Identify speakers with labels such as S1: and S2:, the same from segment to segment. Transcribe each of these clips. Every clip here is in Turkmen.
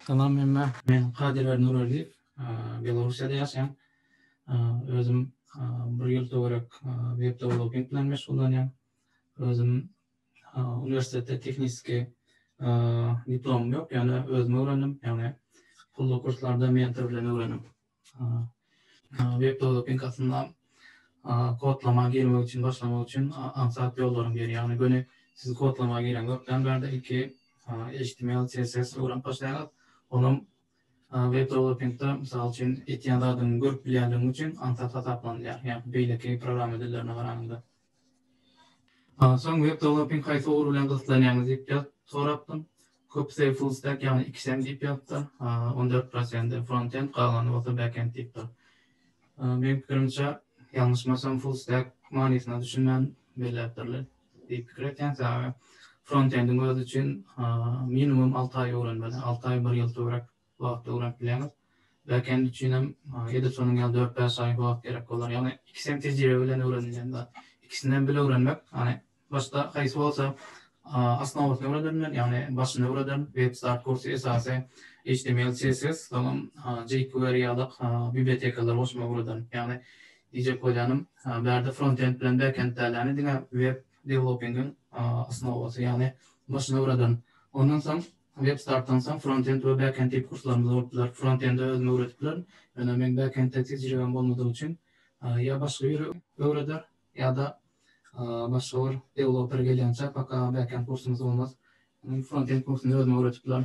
S1: Salam, men Kadir Nuraliyev, Belarus'ta yaşayan. Özüm bir yıl olarak web development bilen meşgullanýan. Özüm üniversitede tekniski diplomum yok. Yani özüm öğrendim. Yani pullu kurslarda mentor bilen öğrendim. Web development aslında kodlama girmek için, başlamak için ansat yollarım bir. Yani böyle siz kodlama giren yok. Ben berde iki HTML, CSS öğrenip başlayan. Onun web development'da misal için etýändardyň görüp bilýändigim üçin ansat taplanýar. Yani beýleki program edillerine garanyňda. Soň web development haýsy ugur bilen gyslanýaňyz diýip sorapdym. Köpse full stack yani ikisem diýip ýapdy. 14% frontend galany bolsa backend diýipdir. Benim pikirimçe yanlışmasam full stack manysynda düşünmän belläpdirler diýip pikir etýän. Frontending özü üçin minimum 6 ay öwrenmeli. 6 ay 1 ýyl töwerek wagt öwrenip bilýäňiz. Backend üçin hem editsiyonyň ýaly 4-5 ay wagt gerek bolar. Yani ikisem tejribe bilen öwrenilýär. İkisinden bile öwrenmek, hani başta haýsy bolsa asnawasyny öwrenirler, yani başyny öwrenirler. Web start kursu esasy HTML, CSS, tamam jQuery ýaly bibliotekalar goşmak öwrenirler. Yani diýjek bolýanym, berde frontend bilen backend däläni diňe web developing'in asnawasy, yani başyny öwrenirler. Ondan soň web startdan soň frontend we backend diýip kurslarymyz bolupdylar. Frontendde özüme öwretdiler. Ýöne men backendde tejribem bolmadygy üçin ýa başga bir öwreder ýa-da başga bir developer gelýänçe paka backend kursumuz bolmaz. Frontend kursuny özüme öwretdiler.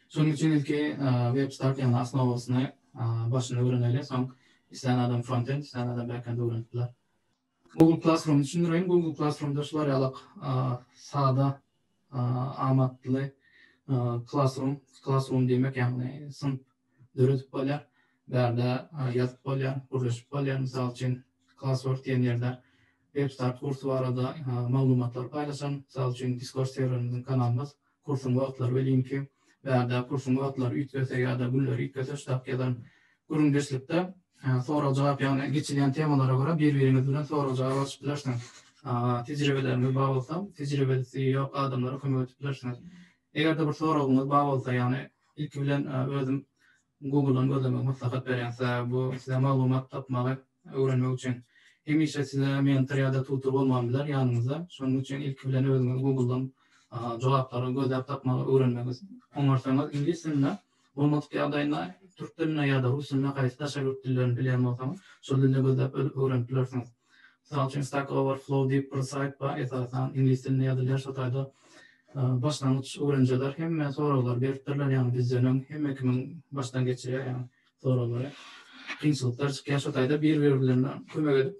S1: Şonuň üçin ilki web start ýa-da asnawasyny başyny öwreneli, soň isleýän adam frontend, isleýän adam backend öwrendiler. Google Classroom düşündireyim. Google Classroom'da şular ýalyk sada amatly classroom demek, yani sınıf döretip bolýar. Berde ýazyp bolýar, gurulýyp bolýar. Misal üçin Classwork diýen ýerde web start kursu barada maglumatlar paýlaşan. Misal üçin Discord serverimiziň kanalymız, kursuň wagtlary we linki, berde kursuň wagtlary üýtgese ýa-da günleri üýtgese ştatkadan göründüçlikde soraw jogap, ýani geçilýän temalara görä bir-biriňiz bilen soraw jogap açyp bilersiňiz. Tejribelerimiz bar bolsa, tejribesi ýok adamlara kömek edip bilersiňiz. Egerde bir sorawyňyz bar bolsa, ýani ilki bilen özüm Google'dan gözlemek maslahat berýänse, bu size maglumat tapmagy, öwrenmek üçin hemişe size mentor ýa-da tutor bolman biler ýanyňyzda. Şonuň üçin ilki bilen özüňiz Google'dan jogaplary gözläp tapmagy öwrenmegiz. Oňarsaňyz ingliz dilinde, bolmadyk ýagdaýynda türk diline ýa-da rus diline gaýsy daşaryk dillerini bilýän bolsaňyz, şol dilde gözläp öwrenip bilersiňiz. Misal üçin Stack Overflow diýip bir sayt bar, esasan ingliz diline ýazylar, şo taýda başlangyç öwrenjiler hemme sorawlar beripdirler, ýani bizden hemme kimin başdan geçirýär, ýani sorawlary. Kynçylyklar çykýan şo taýda bir-biri bilen kömek edip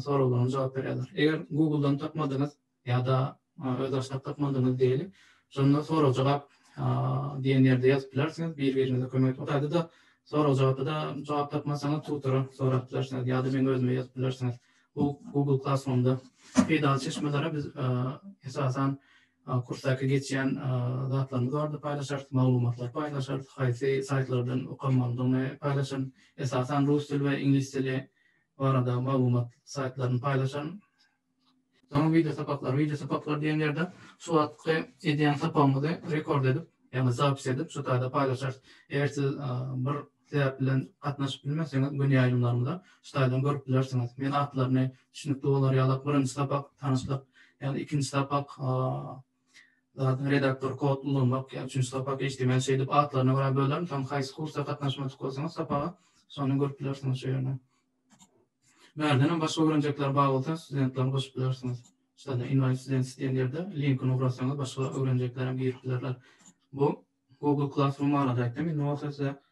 S1: sorawlaryna jogap berýärler. Eger Google'dan tapmadyňyz ýa-da öz açyp tapmadyňyz diýelim, şonda soraw jogap diýen ýerde ýazyp bilersiňiz, bir-birinize kömek edip. Taýda da soraw jogapda jogap tapmasaňyz tutora sorap bilersiňiz ýa-da men özüme ýazyp bilersiňiz. Bu Google Classroom'da peýda çeşmelere biz esasan kursdaky geçýän zatlarymyz bardy, paýlaşar, maglumatlar paýlaşar, haýsy saytlardan okumalygyny paýlaşan, esasan rus dili we ingliz dili barada maglumat saytlaryny paýlaşan. Soň video sapaklar diýen ýerde şu wagtky edýän sapamyzy rekord edip, ýani zapis edip, şu taýda paýlaşar. Eger siz bir sebäp bilen gatnaşyp bilmeseňiz, gün ýaýlymlarynda şu taýdan görüp bilersiňiz. Men atlaryny düşünikli bolar ýaly birinji sapak tanyşlyk, ýani ikinji sapak redaktor kod ulanyp, ýa üçüncü sapak HTML şey edip atlaryna görä bölerim. Soň haýsy kursa gatnaşmak bolsaňyz sapaga şonu görüp bilersiňiz şu ýerden. Berden başga öwrenjekler bar bolsa, studentler goşup bilersiňiz. Şeýle invite students diýen ýerde linkini urasaňyz başga öwrenjekler hem girip bilerler. Bu Google Classroom barada aýtdym. Indi bolsa size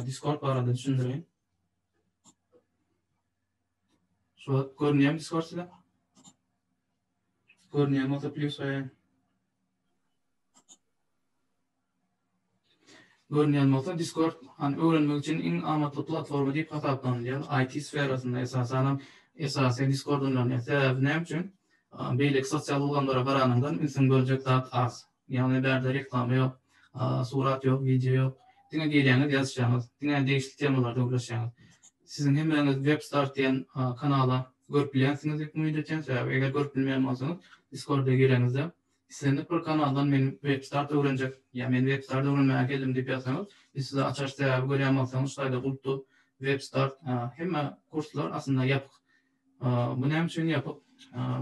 S1: Discord barada düşündireyim. Şu görünýär Discord size. Görünýär bolsa plus aýan. Görünýän bolsa Discord öwrenmek üçin iň amatly platforma diýip hasaplanýar. IT sferasynda esasen Discord'dan sebäbi näme üçin? Beýlek sosial ulanlara baranyňdan insan böljek zat az. Ýani berde reklama ýok, surat ýok, video ýok. Diňe gelýäňiz ýazýaňyz, diňe degişli temalarda ulaşýaňyz. Siziň hemmeňiz web start diýen kanala görüp bilýänsiňiz diýip umyt etýän. Eger görüp bilmeýän bolsaňyz Discord'a gireňizde islenip bir kanaldan men web start öğrenjek, ya men web start öğrenmäge geldim diýip ýazsaňyz, biz size açaç täbi görýärmiňiz, şaýda gulpdy web start hemme kurslar aslında ýapyk. Bu näme üçin ýapyk?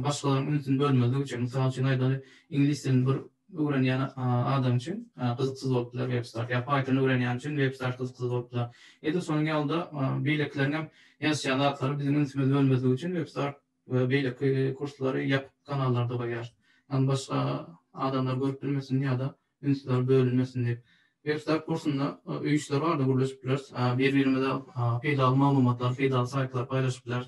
S1: Başgalaryň ünsün bölmezligi üçin, mysal üçin aýdary ingliz dilini bir öwrenýän adam üçin gyzyksyz bolupdylar web start. Ya Python öwrenýän üçin web start gyzyksyz bolupdylar. Ede sonuň ýolda beýlekleriniň ýazýan atlary bizim ünsümiz bölmezligi üçin web start we beýlek kurslary ýapyk kanallarda goýar. Başga adamlar görüp bilmesin ýa-da ünsler bölünmesin diýip. Web start kursunda öýüşler bardy, guruluşlar, bir-birimize peýdal maglumatlar, peýdal saytlar paýlaşyplar.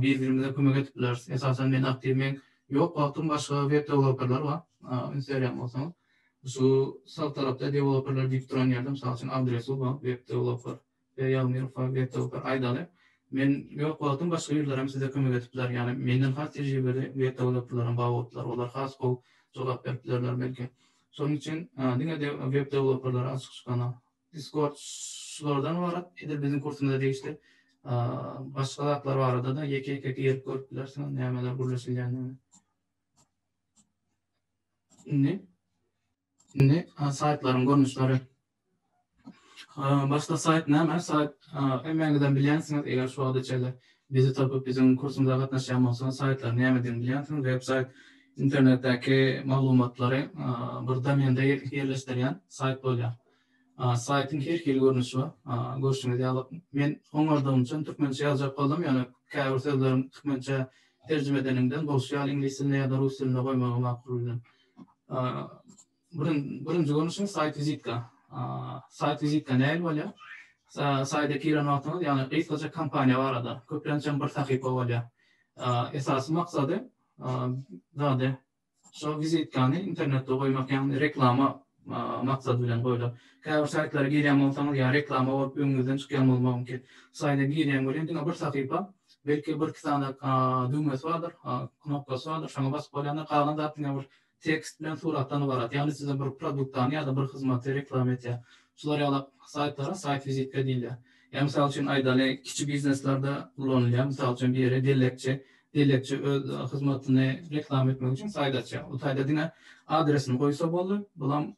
S1: Bir-birimize kömek etipler. Esasen men aktivmen yok, wagtym başga web developerler var. Instagram bolsaň. Şu sağ tarapda developerler diýip duran ýerde, mysal üçin adresi var, web developer, ýa-da web developer aýdaly. Men yok, wagtym başga ýerlere size kömek etipler. Ýani menden has tejribeli web developerlaryň bagotlar, olar has bol jogap beriplerler belki. Şonuň üçin diňe web developerler açyk çykana Discord şulardan barat, edil bizim kursumuzda değişti. Başga zatlar barada da ýeke-ýeke gelip görüpdiler, nämeler gurulýandygyny. Ne saytlaryň görnüşleri. Başta sayt näme? Sayt emmeňizden bilýänsiňiz, eger şu wagtda çelle bizi tapyp bizim kursumuzda gatnaşýan bolsaňyz, saytlar nämeden bilýänsiňiz? Websayt internetdäki maglumatlary bir domende ýerleşdirýän sayt bolýar. Saytyň her hil görnüşi var. Görüşüňiz ýalyp men oňardygyň üçin türkmençe ýazjak boldum, ýani käbir sözlerim türkmençe terjime edenimden bolşy ýaly ingliz diline ýa-da rus diline goýmagy makul bilen. Birinji görnüşiň sayt vizitka. Sayt vizitka näme bolýar? Sayda kiren wagtyňyz, ýani gysgaça kampaniýa barada, köplençe bir sahypa bolýar. Esasy maksady zade şu vizitkany internetde goýmak, ýani reklama maksat bilen goýulýar. Käbir saytlara girýän bolsaňyz, ýa reklama bolup öňüňizden çykýan bolmagy mümkin. Sayda girýän bolan diňe bir sahypa, belki bir kitana düýmesi bardyr, knopkasy bardyr, şoňa basyp bolýanda galan zatdyň bir tekst bilen suratdan ibarat. Ýani size bir produktany ýa-da bir hyzmaty reklam etýär. Şular ýaly saytlara sayt vizitka diýilýär. Ýa mysal üçin aýdaly kiçik bizneslerde kullanylýar. Mysal üçin bir ýere delekçi öz hyzmatyny reklam etmek üçin sayt açýar. O taýda diňe adresini goýsa boldy. Bulam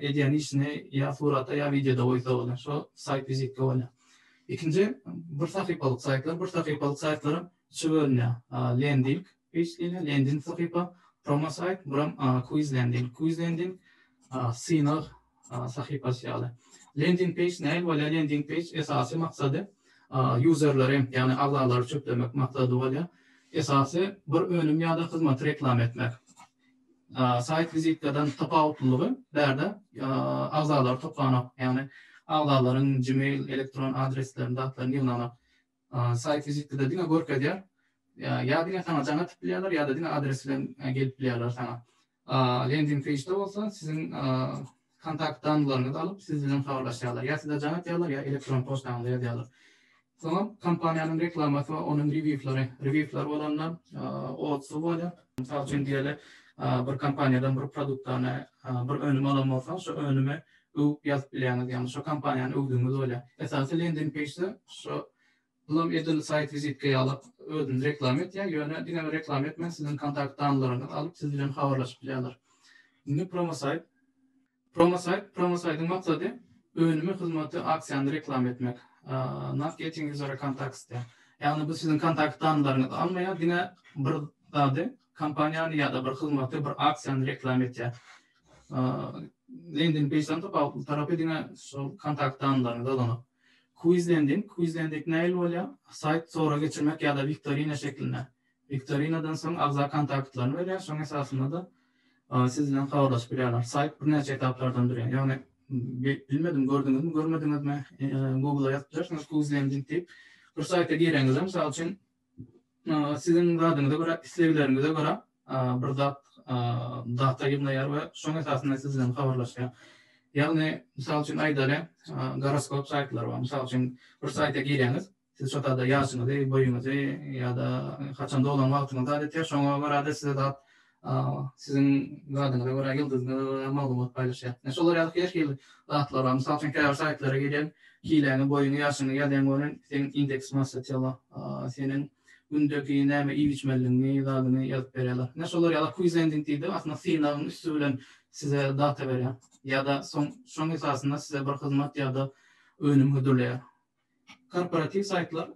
S1: edýän işini ýa surata ýa videoda goýsa boldy. Şo sayt vizitka bolýar. İkinci bir sahypalyk saytlar, bir sahypalyk saytlara üçe bölünýär. Landing page, landing sahypa, promo sayt, buram quiz landing. Quiz landing synav sahypasy ýaly. Landing page näme bolýar? Landing page esasy maksady userlary, ýani agzalary çöplemek maksady bolýar. Esasy bir önüm ýa-da hyzmat reklam etmek. Sayt vizitkadan tapawutlygy berde agzalar toplanak, ýani agzalaryň Gmail elektron adreslerini datlaryny ýygnanak. Sayt vizitkada diňe görkezýär. Ya diňe sana jaňa tipleýärler, ýa-da diňe adres bilen gelip bilýärler sana. Landing page'de bolsa sizin kontakt danlaryňyzy alyp siz bilen habarlaşýarlar. Ya size jaňa ýalar, ya elektron poçtaňyza ýazýarlar. Soňra kompaniýanyň reklamasy we onuň reviewlary bolanlar otsy bolýar. Mysal üçin diýeli bir kompaniýadan bir produktany bir önüm alan bolsa, şu önüme ýazyp bilýäňiz, ýani şu kompaniýany öwdüňiz bolýar. Esasy landing page'de şu bulam edil sayt vizitka ýalyp özüni reklam etýär, ýöne diňe reklam etmän sizin kontakt danlaryňyzy alyp siz bilen habarlaşyp bilýärler. Indi promo sayt. Promo saytyň maksady önüme hyzmaty aksiýany reklam etmek. Not getting user contacts. Yani bu sizin kontakt danlaryňyzy almaýar, diňe bir zady kompaniýany ýa-da bir hyzmaty, bir aksiýany reklam etýär. Landing page'den tapawutly tarapy diňe şu kontakt danlaryňyzy alanyp. Quiz landing näme bolýar? Sayt sonra geçirmek ýa-da viktorina şeklinde. Viktorinadan soň agza kontaktlaryny berýär, şoň esasynda da siz bilen habarlaşyp bilýärler. Sayt bir neçe etaplardan durýar. Ýani bilmedim, gördüňizmi, görmediňizmi, Google'a ýazypjyrsňyz quiz landing diýip bir sayta gireňiz, mysal üçin sizin zadyňyza görä, islegilerinize görä bir data ýygnaýar we şoň esasynda siz bilen habarlaşýar. Ýagny mysal üçin aýdary goroskop saytlary bar. Mysal üçin bir sayta gireňiz, siz şo taýda ýaşyňyzy, boýuňyzy ýa-da haçan dolan wagtyňyzy adetýär, şoňa görä size dat sizin zadyňyza görä ýyldyzyňyza maglumat paýlaşýar. Şolar ýaly her hil datlar bar. Mysal üçin käbir saytlara giren, kileňi, boýuňy, ýaşyňy ýazýan görän senin indeks massa tela, senin gündeki näme iyi içmeliğini, zadyny ýazyp berýärler. Näşolar ýa-da quiz ending diýdi, aslında sinawyň üstü bilen size data berýär. Ya da şoň esasında size bir hyzmat ýa-da önüm hödürleýär. Korporativ saytlar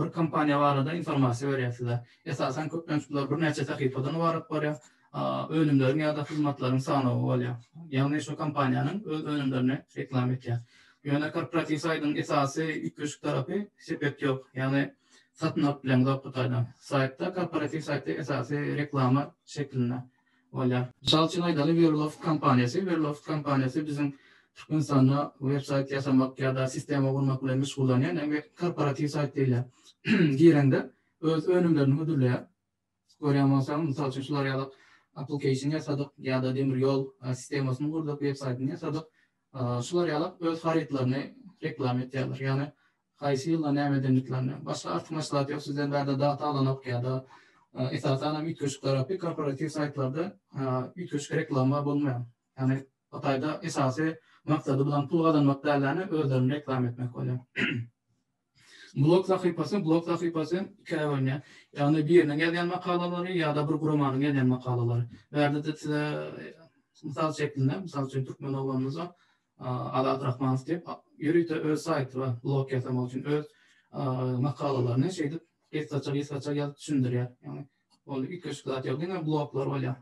S1: bir kompaniýa barada informasiýa berýär size. Esasen köplençiler bir näçe sahypadan baryp barýar. Önümlerin ýa-da hyzmatlaryň sanawy bolýar. Ýagny şu kompaniýanyň öz önümlerini reklam etýär. Ýöne korporativ saytyň esasy iki tarapy sepet ýok. Ýagny satyn alyp bilen gapytaýdan. Saytda korporativ saytda esasy reklama şeklinde bolýar. Şol üçin aýdaly Verloft kompaniýasy bizim Türkmenistan'da website yasamak ya da sistema kurmak bilen meşgullanýan hem korporativ sayt diýilýär. Girende öz önümlerini hödürleýär. Görýän mysal üçin şular ýa-da application yasadyk ya da demir yol sistemasyny gurdyk, website-ni yasadyk. Şular ýa-da öz haritlaryny reklam etýärler. Ýani haýsy ýylda nämedenliklerini, başga artmaçlar ýok, sizden bärde data alanyp ya da esasen üýtgeçlik tarapy korporativ saytlarda üýtgeçlik reklama bolmaýar. Ýani Hatayda esasy maksady bilen pul gazanmak dälerini özlerini reklam etmek bolýar. Blog sahypasy iki bölünýär. Ýani birine gelýän makalalary ýa-da bir gurumanyň gelýän makalalary. Berde de size mysal şeklinde, mysal üçin türkmen olanymyza Adat Rahmanov diýip ýürüýte öz saýty we blog ýasamak üçin öz makalalaryny şeýdip esasça ýazyp düşündirýär. Ýani ol iki zat ýok, bloglar bolýar.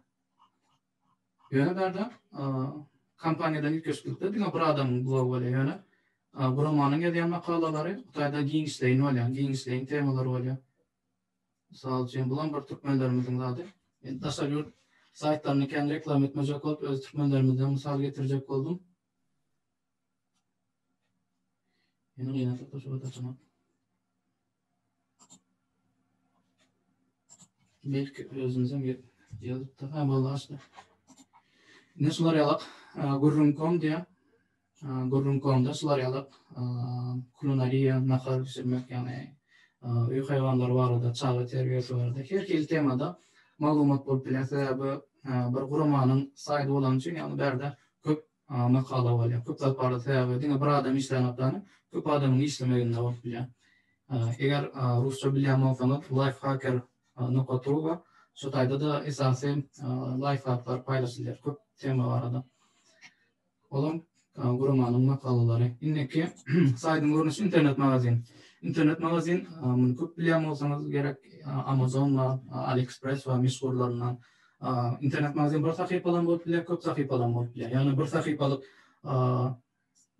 S1: Ýöne berde kompaniýadan ýetgeşiklikde bir adamyň blogu bolýar ýöne. Gurumanyň gelýän makalalary, Hatayda giňişleýin bolýar, giňişleýin temalary bolýar. Mysal üçin bulan bir türkmenlerimiziň zady. Daşar ýurt saytlaryny kendi reklam etmejek bolup öz türkmenlerimizden mysal getirjek boldum. Ýene ýene fotoşop açmak. Belki özümizden ýazyp da bolýar. Näşolar ýalyk Gurrun.com diýär. Gurrun.com'da şular ýalyk kulinariýa, nahar pişirmek, ýani öý haýwanlar barada, çagy terbiýesi barada her hil temada maglumat bolup bilen sebäbi bir gurumanyň saýty bolan üçin ýani berde köp makala bolýar. Köp zat barada sebäbi diňe bir adam işlenipdany köp adamyň işlemeginde bolup bilen. Eger rusça bilýän bolsaňyz lifehacker.ru şu taýda da esasy lifehacklar paýlaşylýar. Köp tema barada. Olam gurumanyň makalalary. Indiki saýtyň görnüşi internet magazin. İnternet magazin muny köp bilýän bolsaňyz gerek Amazon we AliExpress we meşhurlaryndan internet magazin bir sahypadan bolup bilýär, köp sahypadan bolup bilýär. Ýani bir sahypalyk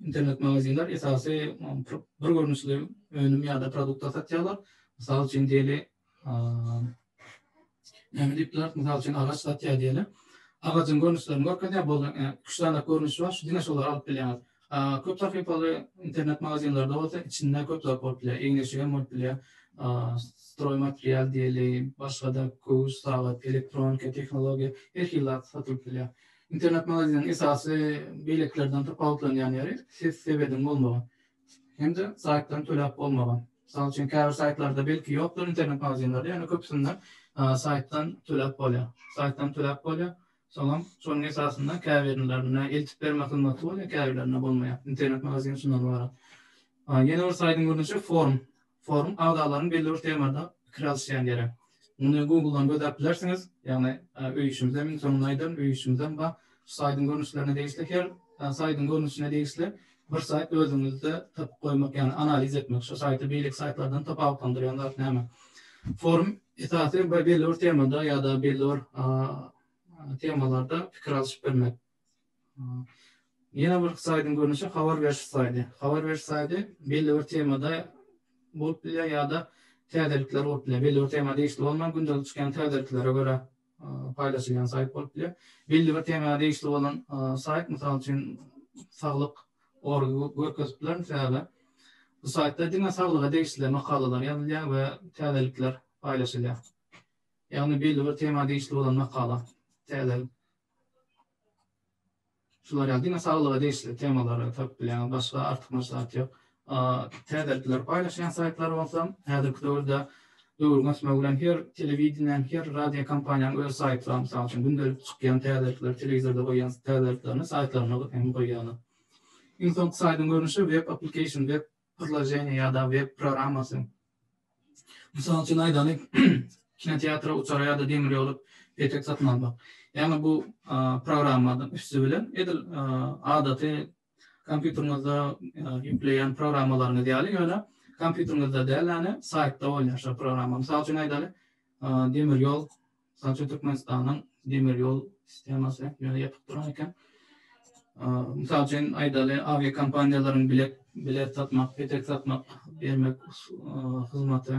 S1: internet magazinler esasy bir görnüşli önüm ýa-da produkt satýarlar. Mysal üçin diýeli näme diýipler? Mysal üçin agaç satýar diýeli. Agacın görnüşlerini görkezýär bolan, 3 tane görnüş var, şu dine şolar alıp bilýär. Köp sahypaly internet magazinlerde bolsa içinde köp zat bolup bilýär. Eňleşigen bolup bilýär. Stroy material diýeli, başga da köz, sagat, elektronika, tehnologiýa her hil zat satylyp bilýär. İnternet magazinin esasy beýleklerden tapawutlanýan ýeri siz sebedin bolmagan. Hem-de saýtdan töläp bolmagan. Mysal üçin käbir saýtlarda belki ýokdur internet magazinlerde, ýani köpsinde saýtdan töläp bolýar. Soňam şonuň esasynda käbirlerine eltip berme hyzmaty bolýar, käbirlerine bolmaýar. Internet magazin şundan bar. Ýene bir saýtyň görnüşi forum agdalaryň belli bir temada pikir alýan gerek. Muny Google'dan gödäp bilersiňiz, ýagny öýüşümizden min soňunaydan öýüşümizden ba saýtyň görnüşlerine degişli her saýtyň görnüşine degişli bir saýt özüňizde tapyp goýmak, ýani analiz etmek, şu saýty beýlik saýtlardan tapawutlandyrýan zat näme? Forum esasy belli bir temada ýa-da belli bir temalarda pikir alyşyp bermek. Ýene bir saýtyň görnüşi habar beriş saýty. Habar beriş saýty belli bir temada bolup bilýär ýa-da täzelikler bolup bilýär. Belli bir tema degişli bolman gündelik çykan täzeliklere göre paýlaşylýan saýt bolup bilýär. Belli bir tema degişli bolan saýt, mysal üçin saglyk orgy görkezipler sebäbi bu saýtda diňe saglyga degişli makalalar ýazylýar we täzelikler paýlaşylýar. Ýagny belli bir tema degişli bolan makala, täzelik. Şular ýa-da saglyga degişli temalary tapyp bilýän, başga artykmaçlar ýok. Täzelikler paýlaşan saýtlar bolsa, häzirki döwürde döwürgäsme bilen her telewiziýanyň, her radio kompaniýanyň öz saýtlary, mysal üçin gündelik çykýan täzelikler, telewizorda goýan täzeliklerini saýtlaryna hem goýýan. Inson saýtyň görnüşi web application, web priложение ýa-da web programmasy. Misal için aydalı kinotiyatra uçara ya da demir yolu petek satın almak. Yani bu programmadan üstü bilen edil adatı kompüterinizde yükleyen programmalarını deyali öyle kompüterinizde değil yani saytta oynayışa programma. Misal için aydalı demir yol, misal için Türkmenistan'ın demir yol sisteması yani yapıp duran iken misal için aydalı avia kampanyaların bilet satmak, petek satmak, vermek hizmeti.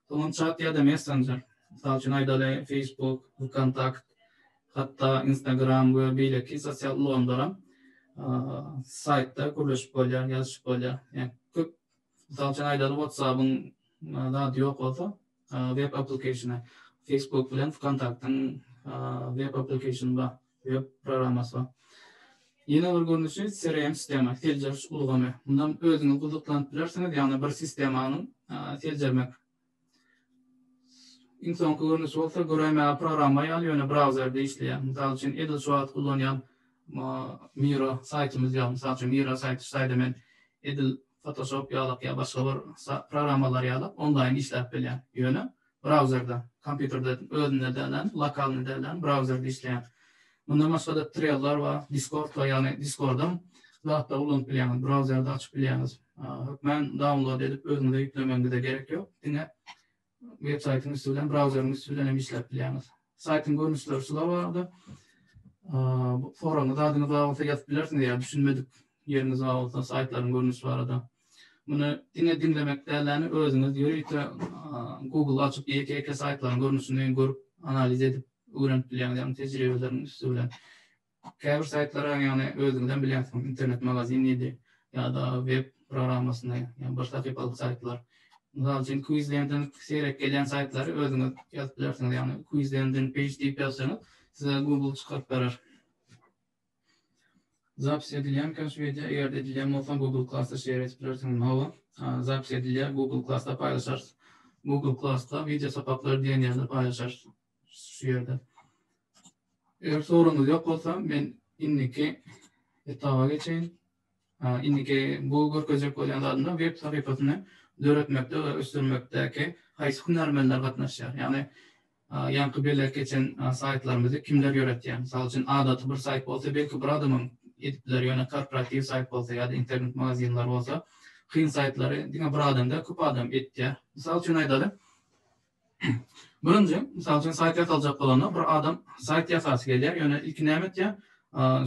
S1: Onun chat ya da messenger. Misal için aydalı Facebook, kontakt, hatta Instagram ve bileki sosyal ulandıran saytta kuruluş bolýar, yazış bolýar. Yani köp misal için aydalı WhatsApp'ın da yok olsa web application'ı Facebook bilen kontaktın web application var, web programması var. Yine bir görünüşü CRM sistemi, teljer ulgamy. Bundan özüňiz guzuklanıp bilersiniz, yani bir sistemanyň teljermek. İnsan görünüşü olsa göreme programma ýaly browserde işleýär. Misal için Edil Suat kullanýan Miro saytymyz ýa, misal için Miro sayty işleýär men Edil Photoshop ýalyp ýa başga bir programmalar ýalyp online işläp bilýär. Ýöne browserde, kompýuterde özüne dälen, lokalny dälen browserde işleýär. Bundan başga da Trello'lar var, Discord var, yani Discord'dan zaten ulanyp bilýäňiz, browserde açyp bilýäňiz. Men download edip özüňize ýüklemeňize de gerek ýok. Diňe web saytyny üstünden, browseryň üstünden hem işläp bilýäňiz. Saytyň görnüşleri şular bardy. Forumda adyňyz bolsa ýazyp bilersiňiz, ýa düşünmedik ýeriniz bolsa saytlaryň görnüşi bardy. Muny diňe dinlemek däläni özüňiz ýöreýte Google açyp ýeke saytlaryň görnüşini görüp analiz edip öğrenip bilýän, ýa-ni tejribelerini üstünden. Käbir saytlara ýa-ni özüňizden bilýänsiz, internet magazin idi ýa-da web programmasyna, ýa-ni bir sahypalyk saytlar. Misal üçin Quizland'dan seyrek gelen saytlary özüňiz ýazyp bilersiňiz, ýa-ni Quizland'dan page diýip ýazsaňyz, size Google çykaryp berer. Zapis edilýän konspediýa eger edilýän bolsa Google Class'ta şeýer etip bilersiňiz. Hawa zapis edilýär, Google Class'ta paýlaşarsy. Google Class'ta video sapapları diýen ýerde paýlaşarsy. Şu ýerde. Eger soruňyz ýok bolsa, men inniki etaba geçeýin. Inniki bu görkezek bolýan zadyna web sahypasyny döretmekde we ösdürmekdäki haýsy hunarmenler gatnaşýar. Ýani ýanky belek geçen saytlarymyzy kimler ýöretýär? Misal üçin adaty bir sayt bolsa, belki bir adamyň edipler ýöne korporativ sayt bolsa ýa-da internet magazinler bolsa, kyn saytlary diňe bir adamda köp adam etýär. Misal üçin aýdady. Birinji, misal üçin sayt ýasaljak bolanda bir adam sayt ýasasy gelýär, ýöne ilk näme etýär?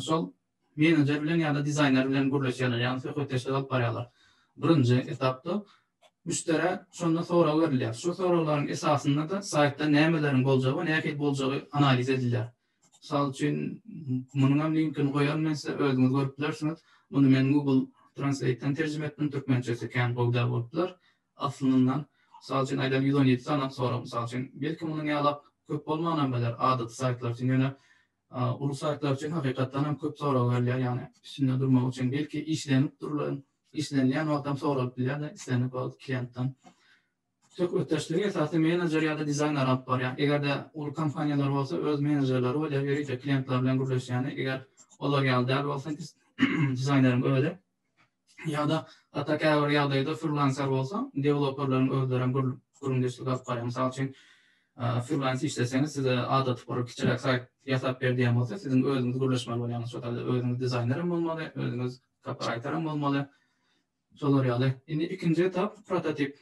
S1: Şol menejer bilen ýa-da dizayner bilen gürleşýärler, ýani söhbetleşip alyp barýarlar. Birinji etapda müştere şonda soraw berilýär. Şu sorawlaryň esasynda da saytda nämelerin boljagy, näme boljagy analiz edilýär. Misal üçin munyň linkini goýar, men size özüňiz görüp bilersiňiz. Muny men Google Translate'den terjime etdim, türkmençesi kan bolýar bolupdylar. Aslyndan misal üçin aýdan 117 sanam soraw, misal üçin belki munyň ýalap köp bolmagan beler adaty saytlar üçin ýöne ulu saytlar üçin hakykatdan hem köp soraw berilýär, ýani üstünde durmak üçin belki işlenip durulan işlenýän wagtdan soraw bilýär, işlenip alyp klientdan. Söhbetleşdirige esasy menejer ýa-da dizayner alyp barýar. Egerde ulu kompaniýalar bolsa, öz menejerleri bolýar, ýa-da klientler bilen gürleşýär. Eger olar ýaly bolsa, dizaynerim öyle. Ya da hatta käbir ýagdaýda freelancer bolsa, deweloperlaryň özlerine gürümdeşlik alyp barýar. Misal üçin freelance işleseňiz, size adaty bir kiçirak sayt ýasap berdiýän bolsa, siziň özüňiz gürleşmeli bolýan. Şoňda özüňiz dizaynerim bolmaly, özüňiz copywriterim bolmaly. Şolar ýaly. Indi ikinji etap prototip.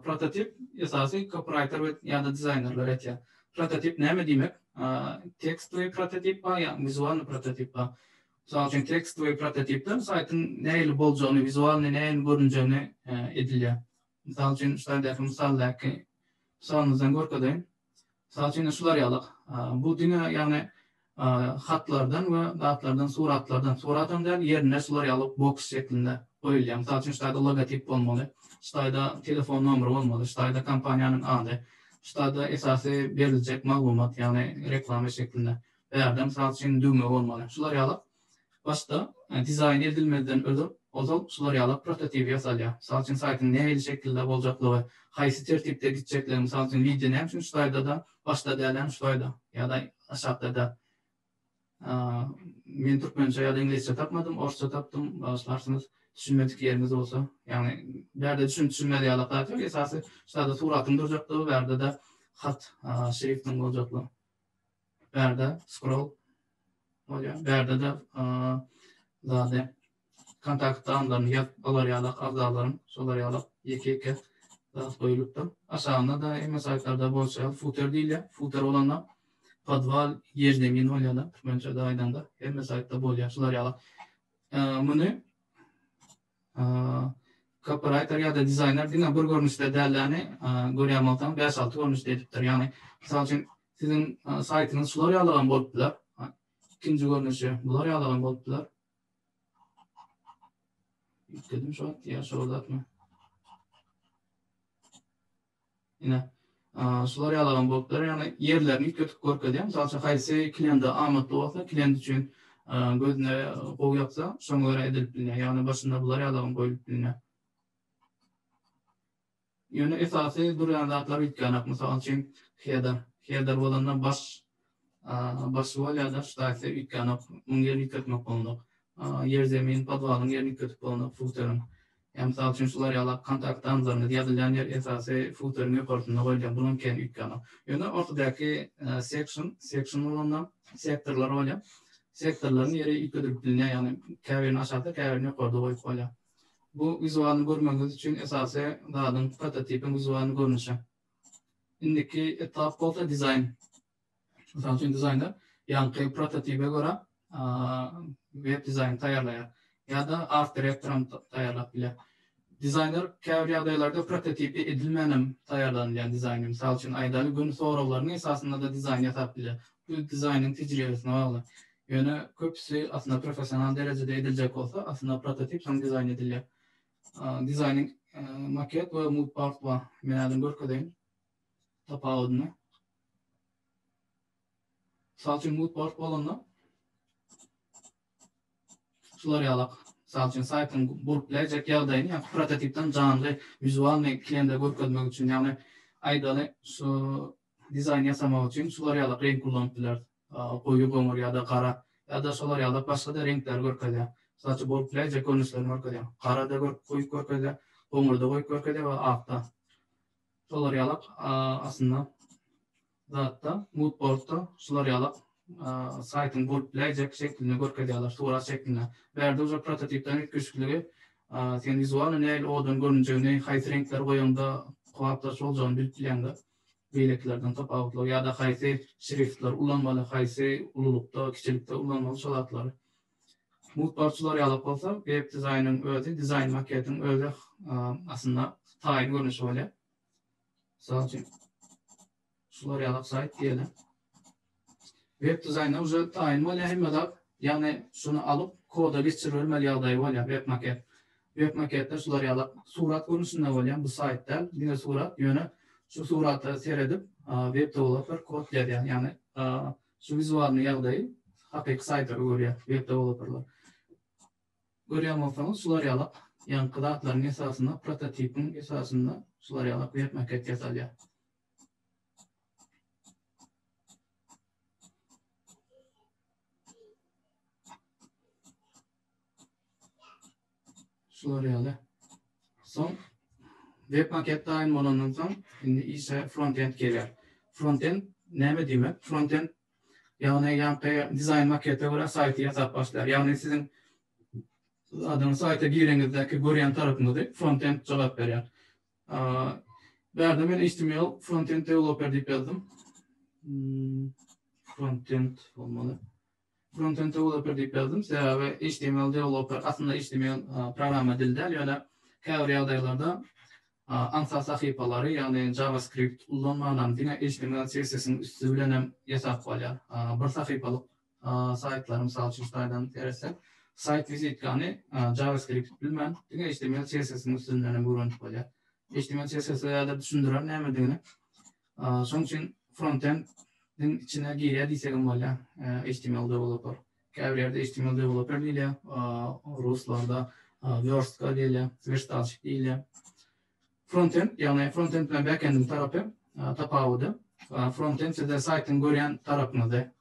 S1: Prototip esasy copywriter we ýa-da dizaynerler etýär. Prototip näme diýmek? Tekstli prototip ba ýa vizualny prototip ba. Misal üçin tekstli prototipde saytyň näme boljagyny, vizualny näme görünjegini edilýär. Misal üçin şulardaky misallarky sanyňyzdan görkezýän. Misal üçin şular ýaly. Bu diňe ýagny hatlardan we datlardan, suratlardan da ýerine şular ýaly box şeklinde koyulýar. Misal üçin şularda logotip bolmaly, şularda telefon nomeri bolmaly, şularda kompaniýanyň ady, şularda esasy beriljek maglumat, ýani reklama şeklinde. Bäýerde misal üçin düğme bolmaly. Şular ýaly başda dizayn edilmeden ozal şular ýaly prototip ýasalýar. Misal üçin saytyň näme şekilde boljaklygy, haýsy tertipde gitjekleri, misal üçin video näme üçin şularda da başda dälen şularda ýa-da aşağıda da men türkmençe ýa-da inglizçe tapmadım, orsça tapdym, başlarsınız. düşünmedik yerimiz olsa. Yani berde düşünmediği alaklar yok. Esası şurada suratın duracaklığı, berde de hat şeriftin olacaklığı. Berde scroll oluyor. Berde de zade kontakt anlarını alar yalak, avdaların solar yalak, yeke koyulup da. Aşağında da emme saytlarda bolsa footer değil ya. Footer olanlar padval yer demin oluyor da. Bence de aydan da emme saytta bol ya. Solar yalak. Bunu copywriter ya da designer dine bir görünüşte değerlerini görüyormaltan 5-6 görünüşte ediptir. Yani misal için sizin saytınız sular yağlagan boluplar. İkinci görünüşü bular yağlagan boluplar. Yükledim şu an. Ya şu mı? Yine sular yağlagan boluplar. Yani yerlerini kötü korkuyor. Misal için haysi klienti amatlı olsa klient için gözüne koy yapsa şuna göre edilip biliniyor. Yani başında bular yağlagan koyulup biliniyor. Yani esası duran zatlar bitkanak misal için header olandan baş var ya da ştayse bitkanak yerini yıkatmak oldu. Yer zemin padvalın yerini yıkatıp oldu footer'ın. Yani misal için şular yalak kontakt anlarını yazılan yer esası footer'ın yukarısında koyacağım. Bunun kendi bitkanak. Yani ortadaki section olandan sektörler oluyor. Sektörlerin yeri yıkatıp biliniyor. Yani kaverin aşağıda kaverin yukarıda koyup oluyor. Bu vizualını görmeniz için esası dağın prototipin vizualını görünüşü. İndiki etap olsa design. Mesela için design'da yankı prototipe göre web design tayarlaya ya da After Effects'ten tayarlap bile. Designer kavri adaylarda prototipi edilmenim tayarlanılan dizaynı. Mesela için aydalı gün sorularını esasında da dizayn yatap bile. Bu dizaynın tecrübesine bağlı. Yani köpüsü aslında profesyonel derecede edilecek olsa aslında prototip son dizayn ediliyor. Designing maket ve mood part var. Menadım görkedeyim. Tapa odunu. Salçın mood part olanla sular yalak. Salçın saytın bulplayacak yağdayını yani prototipten canlı vizual ne kliyende görkedmek için yani aydalı şu dizayn yasamak için sular yalak renk kullanıptılar. Koyu gomur ya da kara ya da sular yalak başka da renkler görkediyor. Sadece bulplayacak görünüşlerini görkediyor. Karada koyu görkediyor. Gomurda koyu görkediyor ve akta. Sular yalak aslında zaten moodboard'da sular yalak saytın bulplayacak şeklinde görkediyorlar. Surat şeklinde. Berde uzak prototipten ilk güçlüğü sen vizualını neyle odan görüneceğini, haysi renkler koyanda kuaplar olacağını bilip bilende beyliklerden tapavutlu ya da haysi şriftler ulanmalı, haysi ululukta, kişilikte ulanmalı şolatları. Moodboard'çular yalak olsa web dizaynın özü, dizayn maketin özü aslında tayin görünüşü öyle. Sadece sular yalak sayt diyelim. Web dizaynı uzun tayin var ya hem de yani şunu alıp koda geçirilmeli yağdayı var ya web maket. Web makette sular yalak surat görünüşünde var ya bu saytlar yine surat yönü şu suratı seyredip web developer kod dedi yani şu vizualını yağdayı hakiki saytları görüyor web developerlar. Görüyor musunuz sular yalak yani kıdaatların esasında prototipin esasında sular yalak web maket yasalıyor. Sular yalak. Son web maket daim olandan sonra şimdi ise frontend geliyor. Frontend ne demek? Frontend yani design makete göre saytı yazıp başlar. Yani sizin adınız sayta girdiğinizdeki görüyen tarafınızda frontend cevap veriyor. Verdim ben HTML frontend developer deyip yazdım. Frontend olmalı. Frontend developer deyip yazdım. Sebebi HTML developer aslında HTML program dili değil. Yani kavri adaylarda ANSA sahipaları yani JavaScript kullanmadan yine HTML CSS'in üstü bilenem yasap var. Bir sahipalık saytlarım misal çeşitlerden terese site visit yani JavaScript bilmem yine HTML CSS'in üstünden görüntü var. HTML CSS'e de düşündüren ne mediğini. Son için frontend'in içine giriyor diysegim var ya HTML developer. Kavriyerde HTML developer değil ya Ruslarda Verska değil ya Verstalchik değil ya. Frontend yani frontend ve backend'in tarafı tapavıdı. Frontend size site'in gören tarafınızda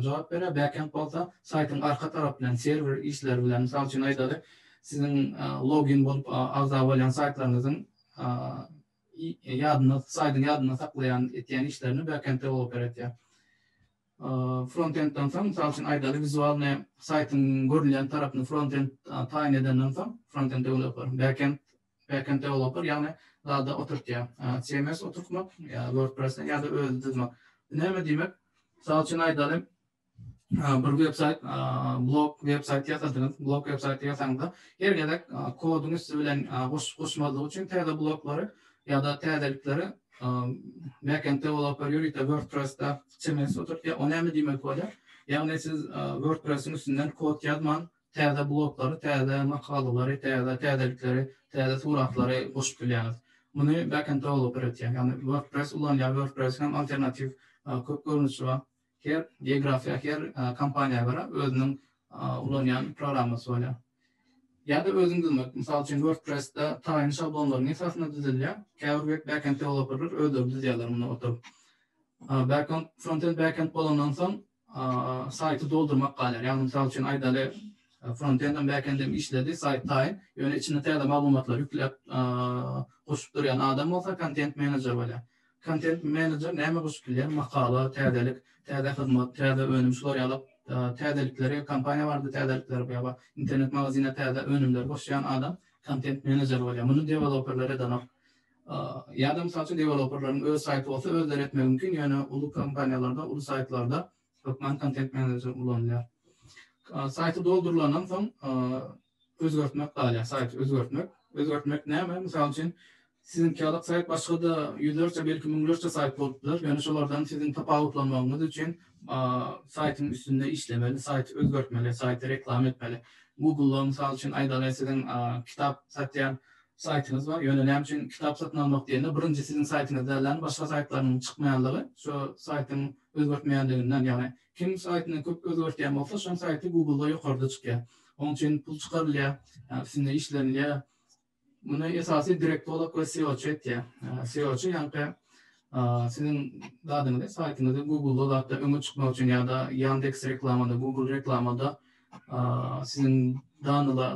S1: cevap verir. Backend olsa site'in arka tarafından server işler bilen misal için aydadı sizin login bolup agza bolan saytlaryňyzyň ýadyna, saýdyň ýadyna saklayan etýän işlerini backend developer etýär. Frontend'dan soň, mysal üçin aýdaly vizualny saýtyň görünýän tarapyny frontend taýin edenden soň frontend developer, backend developer ýagny da oturtýar. CMS oturtmak, WordPress'e ýa-da özü düzmek. Näme diýmek? Mysal üçin aýdaly bir website, blog website ýasadyňyz, blog website ýasaňda her gedek koduň üstü bilen goşmalyk üçin täze bloglary ýa-da täzelikleri backend developer ýörüýär WordPress'da CMS oturtýar. O näme diýmek bolar? Ýagny siz WordPress'in üstünden kod ýazman, täze bloglary, täze makalary, täzelikleri, täze suratlary goşup bilýäňiz. Muny backend developer etýär. Ýagny WordPress ulanýar, WordPress'in alternativ köp görnüşi bar. Her geografiýa, her kompaniýa gara özüniň ulanýan programmasy bolýar. Ýa-da özüň bilmek. Mysal üçin WordPress'da taýin şablonlaryny esasyna düzelýär. Käbir backend developerler özleri düzelýärler muny oturup. Frontend backend bolandan soň saýty doldurmak galýar. Ýagny mysal üçin aýdaly frontend backend'im işledi, saýt taýin, ýöne içine täze maglumatlar ýükläp goşup durýan adam bolsa content manager bolýar. Content manager näme goşup bilýär? Makala, täzelik, täze hyzmat, täze önüm şular ýalyp täzelikleri kompaniýa bardy, täzelikleri ýa-da internet magazine täze önümler goşýan adam content manager bolýar. Muny developerlere danap. Ýa-da mysal üçin developerlaryň öz saýty bolsa özleri etmek mümkin. Ýöne ulu kompaniýalarda, ulu saýtlarda köpmen content manager ulanýar. Saýty doldurulandan soň özgertmek galýar, saýty özgertmek. Özgertmek näme? Mysal üçin sizin kağıt sayt başka da yüzlerce belki milyonlarca sayt bolupdyr. Yani şolardan sizin tapawutlanmagyňyz üçin saytyň üstünde işlemeli, saýty özgertmeli, saýty reklam etmeli. Google'da mysal üçin aýdaly sizin kitap satýan saytyňyz bar. Ýöne näme üçin kitap satyn almak diýende birinji sizin saytyňyzdan başga saytlaryň çykmaýanlygy, şu saytyň özgertmeýänliginden, ýagny kim saytyny köp özgertýän bolsa, şo saýty Google'da ýokarda çykýar. Onuň üçin pul çykarylýar, sizin işlenilýär. Bunu esasy direkt olarak SEO etýär. SEO ýa-ni sizin dadyňyzda saýtyňyzda Google'da da öňe çykmak üçin ýa-da Yandex reklamada, Google reklamada sizin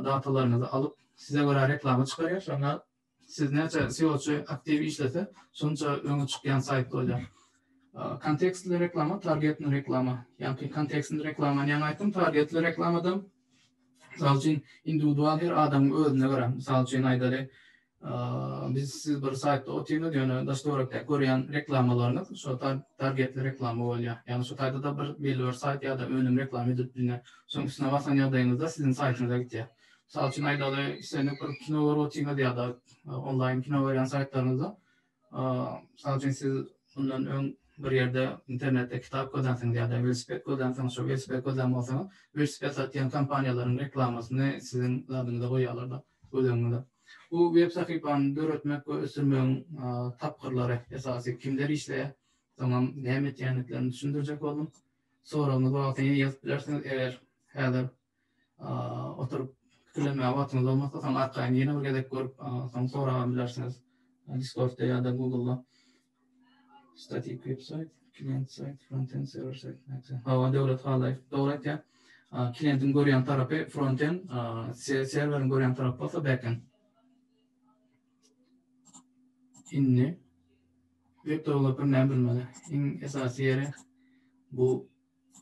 S1: datalaryňyzy alyp size göre reklama çykarýar. Şonda siz näçe SEO aktiv işlese, şonça öňe çykýan saýt bolýar. Kontekstli reklama, targetli reklama. Ýani kontekstli reklama ýa-ni aýtdym, targetli reklamada misal üçin individual her adamyň özüne göre, misal üçin aýdaly siz bir saýtda otyrýar, ýöne daşdorakda görýän reklamalaryňyz şo targetli reklama bolýar. Ýani şo taýda bir belli bir saýt ýa-da önüm reklam edip bilýär. Şoň üstüne basan ýagdaýyňyzda sizin saýtyňyza gitýär. Misal üçin aýdaly islenek bir kinolar otyrýar ýa-da online kino görýän saýtlaryňyzda misal üçin siz bundan öň bir yerde internette kitap gözlensin ýa-da velosiped gözlensin, şo velosiped gözlem bolsa, velosiped satýan kompaniýalaryň reklamasyny sizin zadyňyza goýýarlar da, öňüňde. Bu web sahypany döretmek we ösürmegiň tapgyrlary esasy kimler işleýär? Tamam, näme etýänliklerini düşündirjek boldum. Soragyňyz wagtyny ýazyp bilersiňiz, eger häzir oturup fikirlenmäge wagtyňyz bolmasa, soň arkaýyn ýene bir gedek görüp, soň soragan bilersiňiz. Discord'da ýa-da Google'da. Static website, client site, frontend server site. Hava devlet halay. Devlet ya klientin görýän tarapy frontend, serverin görýän tarapy bolsa backend. Inni web developer näme bilmeli? Iň esasy ýeri bu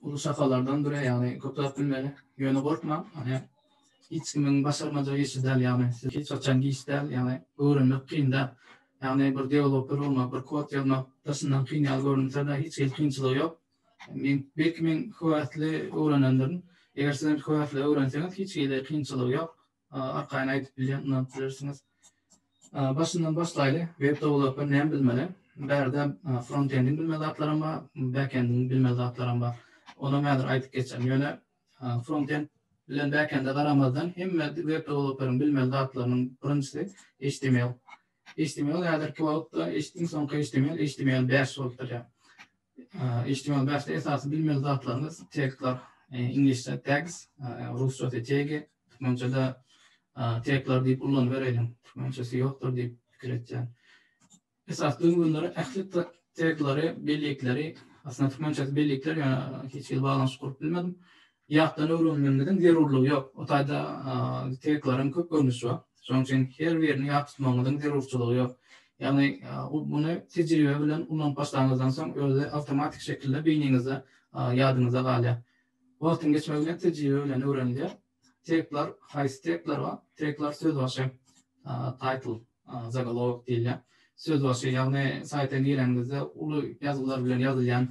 S1: ulu şakalardan biri, ýagny köpläp bilmeli. Ýöne gorkma, hiç kimin başarmajagy işi däl, ýagny siz hiç açan iş däl, ýagny öwrenmek kynda. Yani bir developer olmak, bir kod yazmak, taşından kıynayan görünse de hiç kıyınçılığı yok. Belki men kuvvetli öğrenenlerin, eğer sizin kuvvetli öğrenseniz hiç kıyınçılığı yok. Arkaýyn aýdyp bilýärsiniz. Başından başlaýly, web developer näme bilmeli? Bärde frontendin bilmeli zatlaryň bar, backendin bilmeli zatlaryň bar. Ona mädir aýdyp geçen. Ýöne frontend bilen backendde garamazdan hemme web developerin bilmeli zatlarynyň birinçisi HTML. HTML ýa-da Cloud'da HTML5 bolupdyr. HTML5 esasy bilmeli zatlaryňyz taglar, inglişde tags, rusçada tagi, türkmençede taglar diýip ulan berelim. Türkmençesi ýokdur diýip pikir etýän. Esas döngünleri ähli taglary, bellikleri, aslında türkmençesi bellikler ýa-da hiç ýyl baglanyş kurup bilmedim. ýakdan öwrenmegden zerurlygy ýok. O taýda teklaryň köp görnüşi bar. Şoň üçin her birini ýat tutmagyň zerurçylygy ýok. Ýagny muny tejribe bilen ulan başlangyzdan soň özi awtomatik şekilde beýniňizde ýadyňyza galýar. Wagtyň geçmegi bilen tejribe bilen öwrenilýär. Teklar, haýsy teklar bar? Teklar söz başy, title, zagalowok diýilýär. Söz başy, ýagny saýta gireňizde uly ýazylar bilen ýazylýan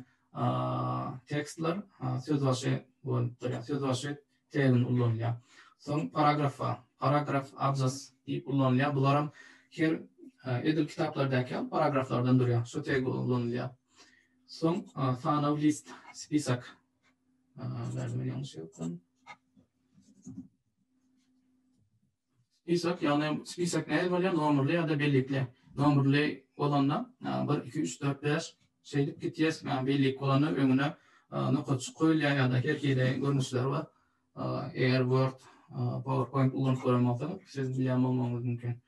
S1: tekstler söz başy bolýar. Söz başy tegin ullanýar. Soň paragraf, abzas diýip ullanýar. Bularam her edil kitaplardaki paragraflardan durýar. Şu teg ullanýar. Soň sanaw list, spisak. Berdim ýalňyş ýokdum. Spisak, ýagny spisak näme bolýar? Nomrly ýa-da bellikli. Nomrly bolanda 1 2 3 4 5 şeydip gitýäs, bellik bolany öňüne nokaç goýulýar ýa-da herkide görnüşler bar. Eger Word, PowerPoint ulanyp görmäňiz, siz bilýän bolmagyňyz mümkin.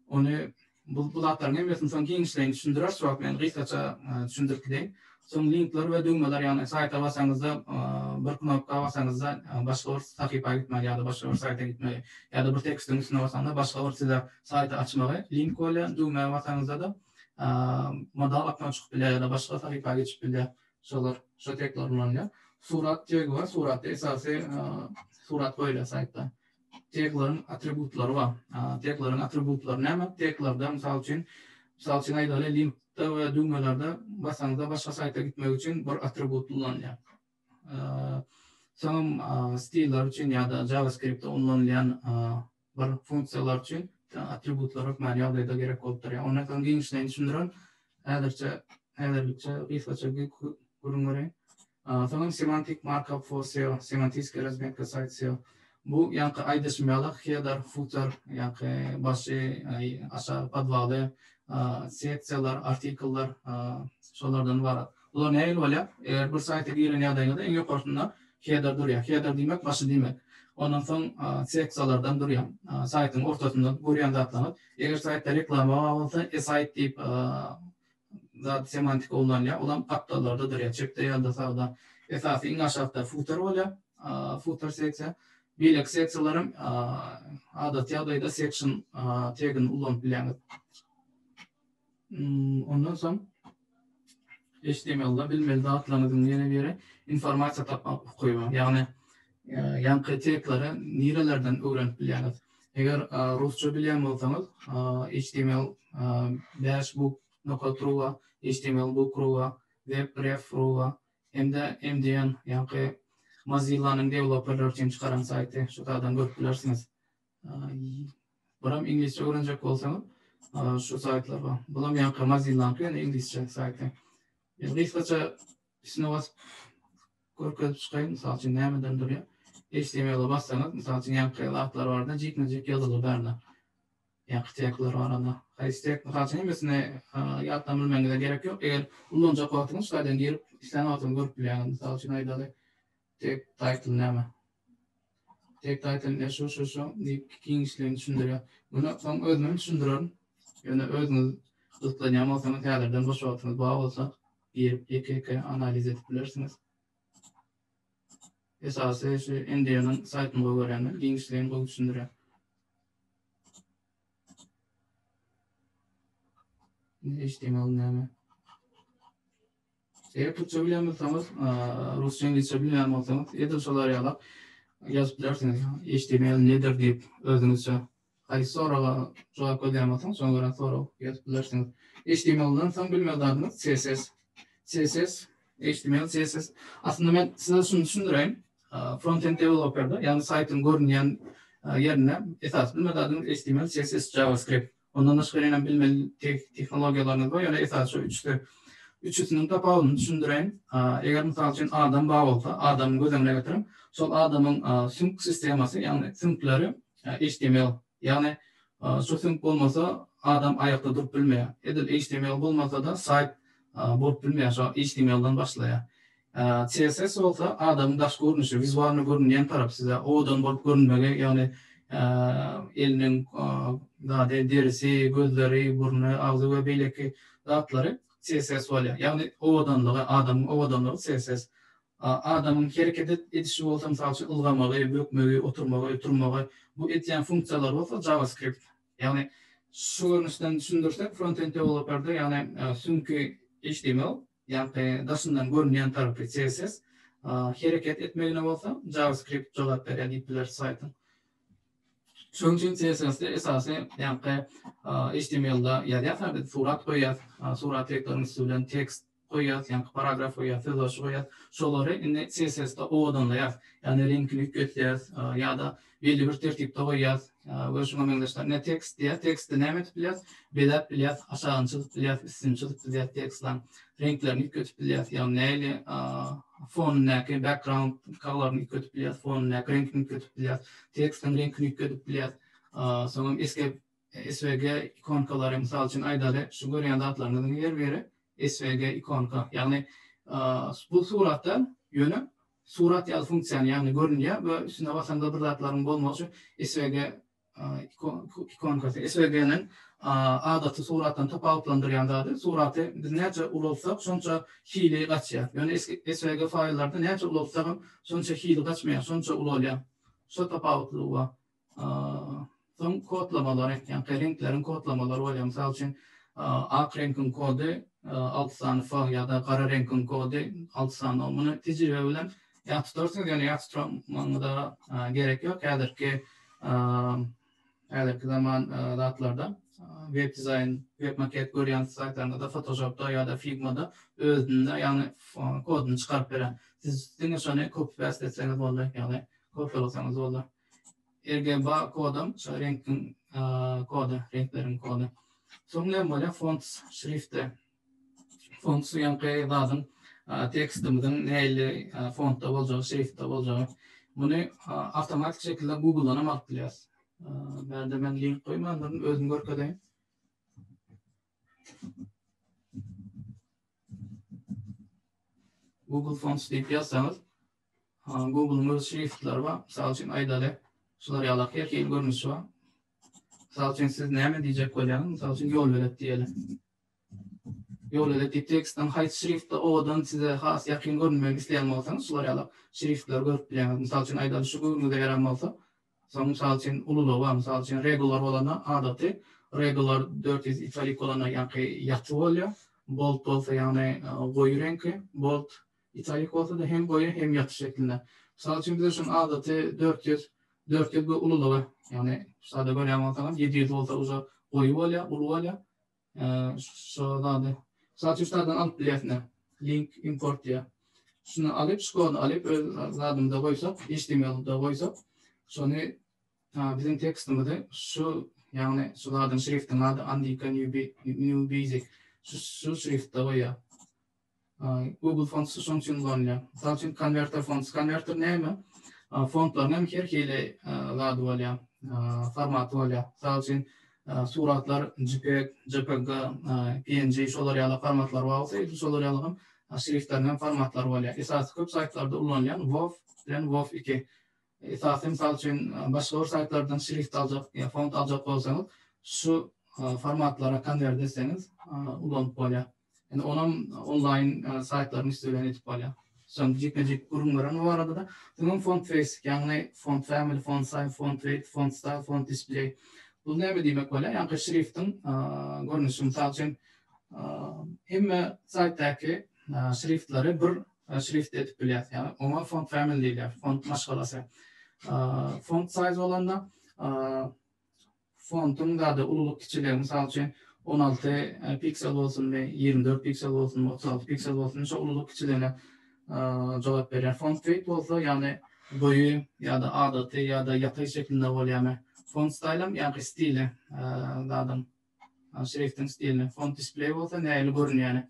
S1: Ony bu zatlaryň hemmesini soň giňişleýin düşündirer, şoňa men gysgaça düşündirip gideň. Soň linkler we düğmeler, ýagny saýta basaňyzda bir knopka basaňyzda başga bir sahypa gitmeli ýa-da başga bir saýta gitmeli ýa-da bir tekstiň üstüne basaňda başga bir size saýta açmagy, link bolýan düğme basaňyzda da modal akna çykyp bilýär ýa-da başga sahypa geçip bilýär. Şu teklar ulanyýar. Surat tegi bar, suratda esasy surat goýulýar saýtda. Teklaryň attributlary bar. Teklaryň attributlary näme? Teklarda mysal üçin aýdaly linkde we düğmelerde basaňyzda başga saýta gitmek üçin bir attribut ullanýar. Soň stiller üçin ýa-da JavaScriptde ullanýan bir funksiýalar üçin attributlar ökmän ýagdaýda gerek bolup durýar. Ondan soň giňişleýin düşündiren häzirlikçe gysgaça görüňär. Soň semantik markup funksiýa, semantik razmetka saýtsy. Bu ýanky aýdyşmalar, header, footer, ýanky başy, aşağı podwaly, seksiýalar, artikellar, şolardan bar. Bular näme bolýar? Eger bir saýta giren ýagdaýda eň ýokarysynda header durýar. Header diýmek başy diýmek. Ondan soň seksiýalardan durýar. Saýtyň ortasynda görýän zatlar. Eger saýtda reklama bolsa, saýt diýip zat semantik ullanýar. Ulan kaptalarda durýar. Çekde ýa-da sağda. Esasy iň aşagda footer bolýar. Footer seksiýa. Bilek seksiýalaryň adat ýagdaýda section tegin ullanyp bilýär. Ondan soň HTML-da bilmeli zatlaryň ýene biri informasiýa tapmak hukuky. Ýagny ýanky teklary nirelerden öwrenip bilýär. Eger rusça bilýän bolsaňyz, HTML dashbook.ru, HTML.ru, WebRef.ru, hemde MDN ýanky Mozilla'nın developerler için çıkaran sayti şu tadan görüp bilersiňiz. Buram İngilizce öğrenecek bolsaňyz, şu saytlar var. Bulam ýanky Mozilla'nın İngilizce saýty. Gysgaça isine basıp görkezip çykaýyn, mysal üçin nämeden durýar. HTML-e bassaňyz, mysal üçin ýanky latlar barda, jekme-jek ýazylar barda. Ýanky tekler barada. Haýsy tek, mysal üçin hemmesini ýatdan bilmeňize gerek ýok. Eger ullanjak wagtyňyz şaýdan girip islenýän görüp bilýär. Mysal üçin aýdaly tek title näme? Tek title şu diýip giňişlerini düşündirýär. Bunu soň özüňiz düşündirin. Ýöne özüňiz ýyklanýan bolsaňyz häzirden boş wagtyňyz bar bolsa, ýeke analiz edip bilersiňiz. Esasy şu NDN'ın saýtyny görýänler, giňişlerini goýup düşündirýär. HTML näme? Eger Türkçe bilýän bolsaňyz, rusça, inglizce bilýän bolsaňyz, edil şolar ýalyp ýazyp bilersiňiz. HTML nedir diýip özüňizçe haýsy soraga jogap berýän bolsaňyz, şoňa görä sorag ýazyp bilersiňiz. HTML-dan soň bilmeliňiz CSS, HTML, CSS. Aslında men size şunu düşündireyim. Frontend developerda, ýagny saýtyň görünýän ýerine esas bilmeliňiz HTML, CSS, JavaScript. Ondan başga bilmeli tehnologiýalaryňyz bar. Ýöne esas şu üçüsünün tapawyny düşündireyim. Eger mysal üçin adam bar bolsa, adamyň gözüne getirim. Şol adamyň sync sistemasy, ýagny synclary HTML. Ýagny şu sync bolmasa adam aýakda durup bilmeýär. Edil HTML bolmasa da saýt bolup bilmeýär. Şu HTML-dan başlaýar. CSS bolsa adamyň daş görnüşi, vizualyny görünýän tarap size odan bolup görünmegi, ýagny eliniň derisi, gözleri, burnu, ağzı we beýleki zatlary CSS bolýar. Ýagny owadanlygy, adamyň owadanlygy CSS. adamın hareket edişi bolsa, misal üçin ılgamagy, bökmegi, oturmagy, oturmagy, bu etýän funksiýalar bolsa JavaScript. Ýagny şu görnüşden düşündirsek front-end developer'da ýagny sünkü HTML, ýagny daşyndan görünýän tarapy CSS, hareket etmegine bolsa JavaScript jogap berýär diýipler saytyň. Şoň üçin CSS'de esasy ýagny HTML'da ýa-da surat goýýar, surat ekranı bilen tekst goýýar, ýagny paragraf goýýar, söz goýýar. Şolary indi CSS'de owadanlaýar. Ýagny renkli götürýär, ýa-da belli bir tertipde goýýar. Görüşme meňdeşler ne tekst diýär, tekstde näme etip bilýär, belät bilýär, aşagynçylyk bilýär, üstünçylyk bilýär, tekstlaň renklerini götürip bilýär, ýa-ni näli fon näki, background color'ny götürip bilýär, fon näki renkini götürip bilýär, tekstiň renkini götürip bilýär. Soňra eski SVG ikonkalary mysal üçin aýdary şu görýän zatlaryny yer beri SVG ikonka, ýagny bu suratda ýöne surat ýaly funksiýany ýagny görünýär we üstüne basanda bir zatlaryň bolmagy üçin SVG ikonkasy. SVG'nin adaty suratdan tapawutlandyrýan zady, suraty biz näçe ulapsak şonça hili gaçýar. Ýöne SVG faýllarda näçe ulapsak şonça hili gaçmaýar, şonça ulalýar. Şu tapawutlygy soň kodlamalary, ýagny renklerin kodlamalary bolýar. Mysal üçin ak renkin kody 6 sany F ýa-da gara renkin kody 6 sany. Muny tejribe bilen ýa tutarsyňyz, ýani ýa tutmagda gerek ýok. Häzirki zaman zatlarda web dizayn, web maket görýän saytlarda Photoshop'da ýa-da Figma'da özünde ýagny koduny çykaryp berýär. Siz diňe şonu copy paste etseňiz boldy, ýagny kopýalasaňyz boldy. RGB kodum, şu renkin kodu, renklerin kodu. Soňra bolýar font şrifti. Font ýagny zadyň tekstimizin näli fontda boljagy, şriftde boljagy. Muny awtomatik şekilde Google'dan hem alyp bilýäs. Berde men link koymandım, özüm görkedeýin. Google Fonts diýip ýazsaňyz, Google'ň öz şriftleri bar. Mysal üçin aýdary, şular ýaly her hili görnüşi bar. Mysal üçin siz näme diýjek bolýaňyz? Mysal üçin ýol beret diýelim. Ýol beret diýip tekstden haýsy şriftde owadan size has ýakyn görünmegi isleýän bolsaňyz, şular ýaly şriftler görüp bilýäňiz. Mysal üçin aýdary şu görnüşde ýaran bolsa, soň mysal üçin ululugy, mysal üçin regular bolana adaty, regular 400 italik bolana ýa-ni ýaty bolýar. Bold bolsa ýagny goýy renkli, bold italik bolsa da hem goýy hem ýaty şeklinde. Mysal üçin biz şu adaty 400 bu ululugy, ýagny şurada görýän bolsaňyz 700 bolsa uza goýy bolýar, ulu bolýar. Şu zady. Mysal üçin şuradan alyp bilýäsiniz. Link import diýär. Şunu alyp, şu kodu alyp öz zadymda goýsak, HTML'da goýsak, şonu bizim tekstimizde şu ýagny şu zadyň şriftiň ady Andika New Basic şu şriftde goýar. Google Fonts şoň üçin kullanylýar. Mysal üçin Converter Fonts. Converter näme? Fontlaryň hem her hili zady bolýar, formaty bolýar. Mysal üçin suratlar JPEG, PNG şolar ýaly formatlar bolsa, şolar ýaly şriftlerden formatlar bolýar. Esasy köp saytlarda ullanýan WOV bilen WOV 2. Esasy mysal üçin başga bir saytlardan şrift aljak, ýa font aljak bolsaňyz, şu formatlara konvert etseňiz ulanyp bolýar. Yani onun online saytlaryny isleýän etip bolýar. Soň jekmejek urunlaryny bar arada da. Soň font face, ýagny font family, font size, font weight, font style, font display. Bu näme diýmek bolýar? Ýagny şriftiň görnüşi mysal üçin hemme saytdaky şriftleri bir şrift etip bilýär. Ýagny ona font family diýilýär, font maşgalasy. Font size bolanda fontun da ululuk kiçiligi, mysal üçin 16 piksel bolsun we 24 piksel bolsun, 36 piksel bolsun, şu ululuk kiçiligine jogap berýär. Font weight bolsa, ýagny goýy ýa-da adaty ýa-da ýatay şeklinde bolýarmy. Font style ýagny stili, zadyň şriftiň stilini. Font display bolsa näli görünýär.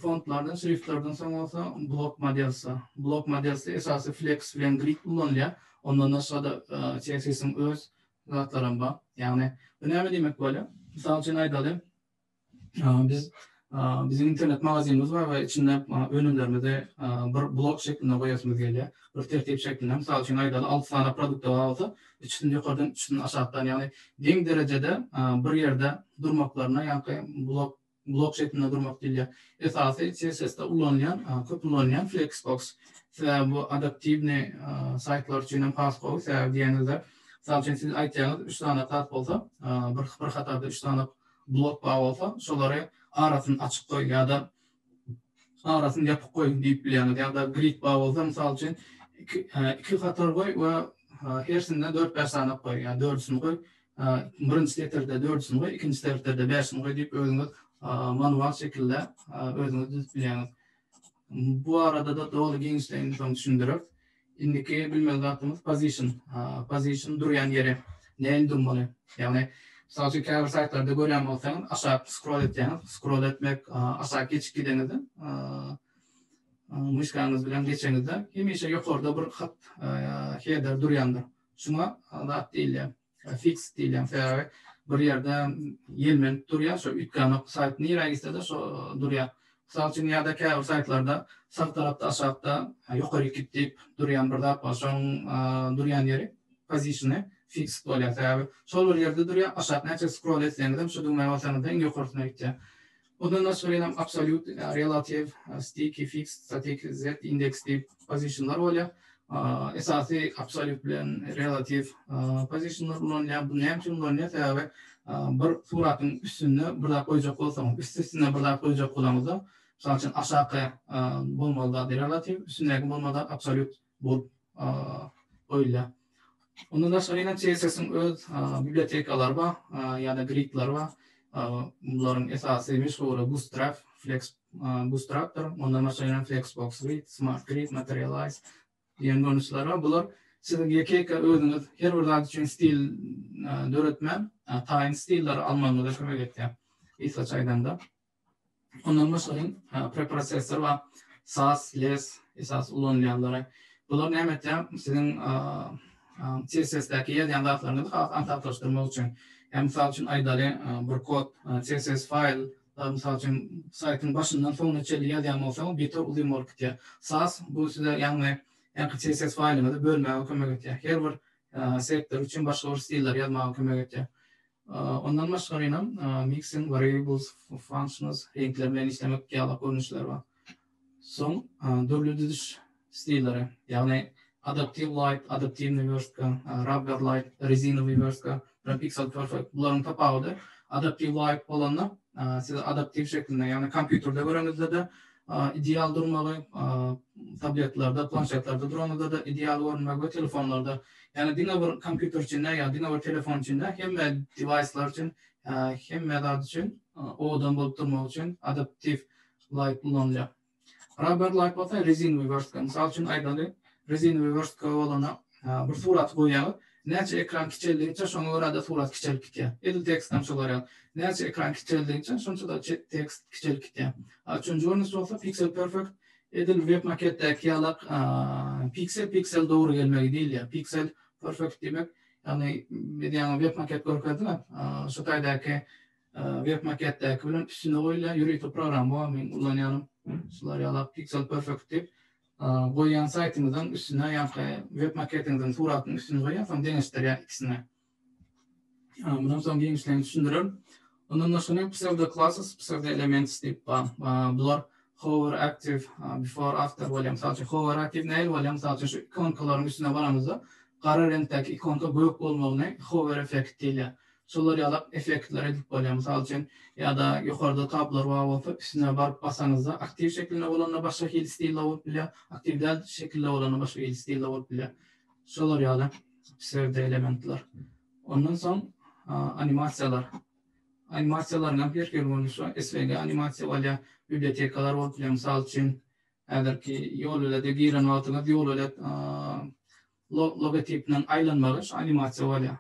S1: Fontlardan, şriftlerden soň bolsa block modelsy. Block modelsy esasy flex bilen grid kullanylýar. Ondan aşağıda CSS'in öz zatlarım bar. Ýagny bu näme diýmek bolýar? Mysal üçin aýdalım. Bizim internet magazinimiz var ve içinde önümlerimizde bir blok şeklinde koyasımız geliyor. Bir tertip şeklinde. Misal için aýdaly 6 tane produkt olsa, üçünden yukarıdan, üçünden aşağıdan, yani deň derejede bir yerde durmaklarına, yani blok blok şeklinde durmak değil ya. Esası CSS'de köp kullanılan Flexbox. Bu adaptif ne saytlar için pas koy. Diyenizde sadece siz aytyanız 3 tane tat bolsa, bir hatada 3 tane blok bağ olsa, şolary arasını açık koy ya da arasını yapıp koy deyip bilýäňiz. Ya da grid bağ bolsa, mysal üçin iki hatar koy we hersinde 4-5 tane koy. Yani 4'sünü koy. Birinci seterde 4'sünü koy, ikinci seterde 5'sünü koy deyip özüňiz manual şekilde özüňiz düzüp bilýäňiz. Bu arada da dolu gençlerini tam düşündürüp, indiki bilmeli zatımız position durýan yeri, näin durmaly. Yani sadece käbir saytlarda görýän bolsaňyz, aşağı scroll etmek, aşağı geçip gideňizde, muşkanyňyz bilen geçeňizde, hemişe ýokarda bir hat header durýandyr. Şuna zat diýilýär, fix diýilýär. Bir ýerde element durýar, şo ütkany sayt näme gitse şo durýar. Misal üçin ýa-da käbir saytlarda sağ tarapda aşağıda ýokary gitip durýan bir zat bar, şoň durýan yeri positiony fix bolýar. Şol bir ýerde durýar, aşağıda näçe scroll etseňiz, şo düňme basanynda ýokaryna gitýär. Ondan sonra absolute, relative, sticky, fixed, static, z index diýip positionlar bolýar. Esasy absolute bilen relative positionlar kullanýar. Bu näme üçin kullanýar? Bir suratyň üstüne bir daha koyacak bolsaňyz, üstüne bir daha koyacak bolamyzda, misal üçin aşağı bolmaly relative, üstüne bolmaly absolute bolup koýulýar. Ondan sonra CSS'in öz bibliotekalary bar, ýa-da gridler bar. Bunların esasy meşhur Bootstrap, Bootstrap'dır. Ondan sonra Flexbox Grid, Smart Grid, Materialize diýen görnüşler bar. Bular sizin ýeke özüňiz her bir zat üçin stil döretmän, taýin stillleri almaňyza kömek etýär. Isa çaýdanda. Ondan sonra preprocessor we SAS, LESS esas ulanýanlary. Bular näme etýär? Sizin CSS'däki ýazýan zatlaryny antaşdyrmak üçin. Yani misal üçün aydaly bir kod, CSS file, misal üçün saytın başından sonuna çeli ýazýan bolsa, beter uzun bolup gitýär. SAS bu size ýani CSS file'ini de bölmäge kömek etýär. Her bir sektor üçün başga bir stiller ýazmaga kömek etýär. Ondan başga mixing, variables, functions, renkler bilen işlemek ýaly görnüşler bar. Soň döwlet düzüş stilleri, ýani adaptive light, adaptive verska, rubber light, resinowy verska, pixel perfect buların tapagydy. Adaptive light bolanlar siz adaptive şeklinde, yani kompýuterde göreňizde de ideal durmaly, tabletlarda, planşetlerde duranlarda da ideal görünmeli, telefonlarda. Yani diňe bir kompýuter üçin ýa diňe bir telefon üçin hemme device'lar üçin, hemme zat üçin odan bolup durmak üçin adaptive light kullanılýar. Rubber light bolsa resinowy verska. Misal üçin aýdaly resinowy verska bolana bir surat goýýar. Näçe ekran kiçeldiňçe şoňa görä da surat kiçelip gitýär. Edil tekstden şolar. Näçe ekran kiçeldiňçe şonça da tekst kiçelip gitýär. Üçüncü görnüş bolsa pixel perfect. Edil web maketdäki ýaly pixel dogry gelmegi diýilýär. Pixel perfect demek, ýani mediýany web maket görkezdiňmi? Şo taýdäki web maketdäki bilen üstüne goýulýar ýürüýte program bar, men ulanýanym. Şolar ýaly pixel perfect diýip goýan saytyňyzyň üstüne ýa-da web maketiňiziň suratynyň üstüne goýýarsan deňişdirýär ikisini. Bundan soň gençlerini düşündürür. Ondan sonra pseudo classes, pseudo elements diýip bular hover active before after bolýar. Misal hover active näil bolýar? Misal şu ikonkalaryň üstüne baramyzda gara renkdäki ikonka göýük bolmagyny hover effekt diýilýär. Şolar ýaly effektler edip bolýar. Misal üçin ýa-da ýokarda tablar bolsa, üstüne baryp basaňyzda aktiv şekilde bolanyna başga hil stiller bolup bilýär, aktiv däl şekilde bolanyna başga hil stiller bolup bilýär. Şolar ýaly pseudo elementler. Ondan soň animasiýalar. Animasiýalaryň bir görnüşi SVG animasiýa bolýar, bibliotekalar bolup bilýär. Misal üçin ägerki ýol ile de giren wagtyňyz ýol ile logotipden aýlanmagy animasiýa bolýar.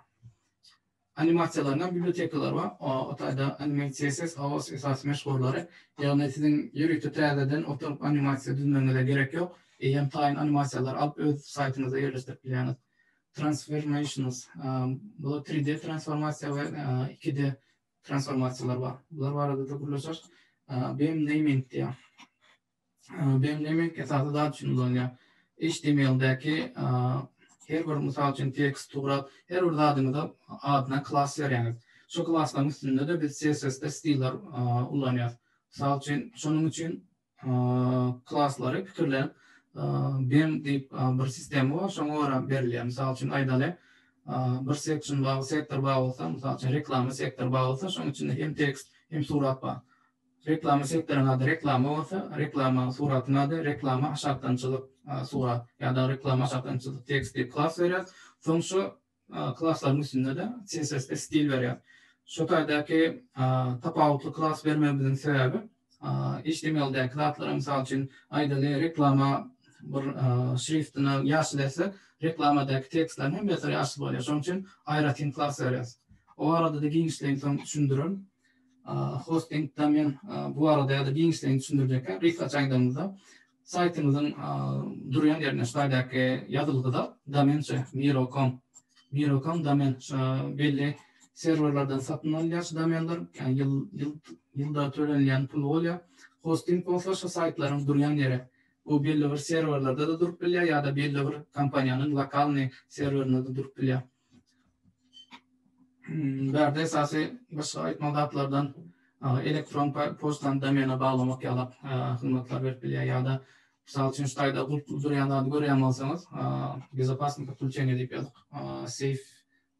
S1: Animasiýalaryň bibliotekalar bar. O taýda Animate CSS awas esas meşhurlary. Ýani siziň ýürüýte täzeden oturup animasiýa düzmeňize gerek ýok. Hem taýin animasiýalar alyp öz saytyňyza ýerleşdirip bilýäňiz. Transformations, bu 3D transformasiýa we 2D transformasiýalar bar. Bular barada da gürleşär. BEM naming diýär. BEM naming esasy da düşünilýär. HTML'däki her bir misal üçin tekstura, her bir zadyňyza adyna klass berýäňiz. Şu klaslaryň üstünde de biz CSS'de stiller ullanýar. Misal üçin şonuň üçin klaslary pikirlenip BIM diýip bir sistem bar, şoňa görä berilýär. Misal üçin aýdaly bir section bar, sektor bar bolsa, misal üçin reklama sektor bar bolsa, şonuň içinde hem tekst hem surat bar. Reklama sektoryna da reklama bolsa, reklama suratyna da reklama aşagdançylyk surat ýa-da reklama aşagdançylyk tekst diýip klas berýär. Soň şu klaslaryň üstünde de CSS'de stil berýär. Şu taýdaki tapawutly klas bermemizin sebebi HTML'däki zatlara misal üçin aýdaly reklama bir şriftini ýaşylasa, reklamadaky tekstler hem beter ýaşy bolýar. Şoň üçin aýratyn klas berýär. O arada da giňişlerini düşündürün. Hosting domen bu arada ya da giňişlerini düşündirjek. Rifa çaýdamyzda saytymyzyň durýan ýerine şaýdaky ýazylgyda domençe miro.com domen belli serverlerden satın alýar domenler, yani ýylda tölenýän pul bolýar. Hosting bolsa şu saytlaryň durýan ýeri. Bu belli bir serverlerde de durup bilýär ýa-da belli bir kompaniýanyň lokalny serverinde de durup bilýär. Berde esasy başga aýtmadatlardan elektron postan domene baglamak ýa-da hyzmatlar berip bilýär ýa-da misal üçin şaýda durýanlardy görýän bolsaňyz, безопасный подключение diýip ýazyk, safe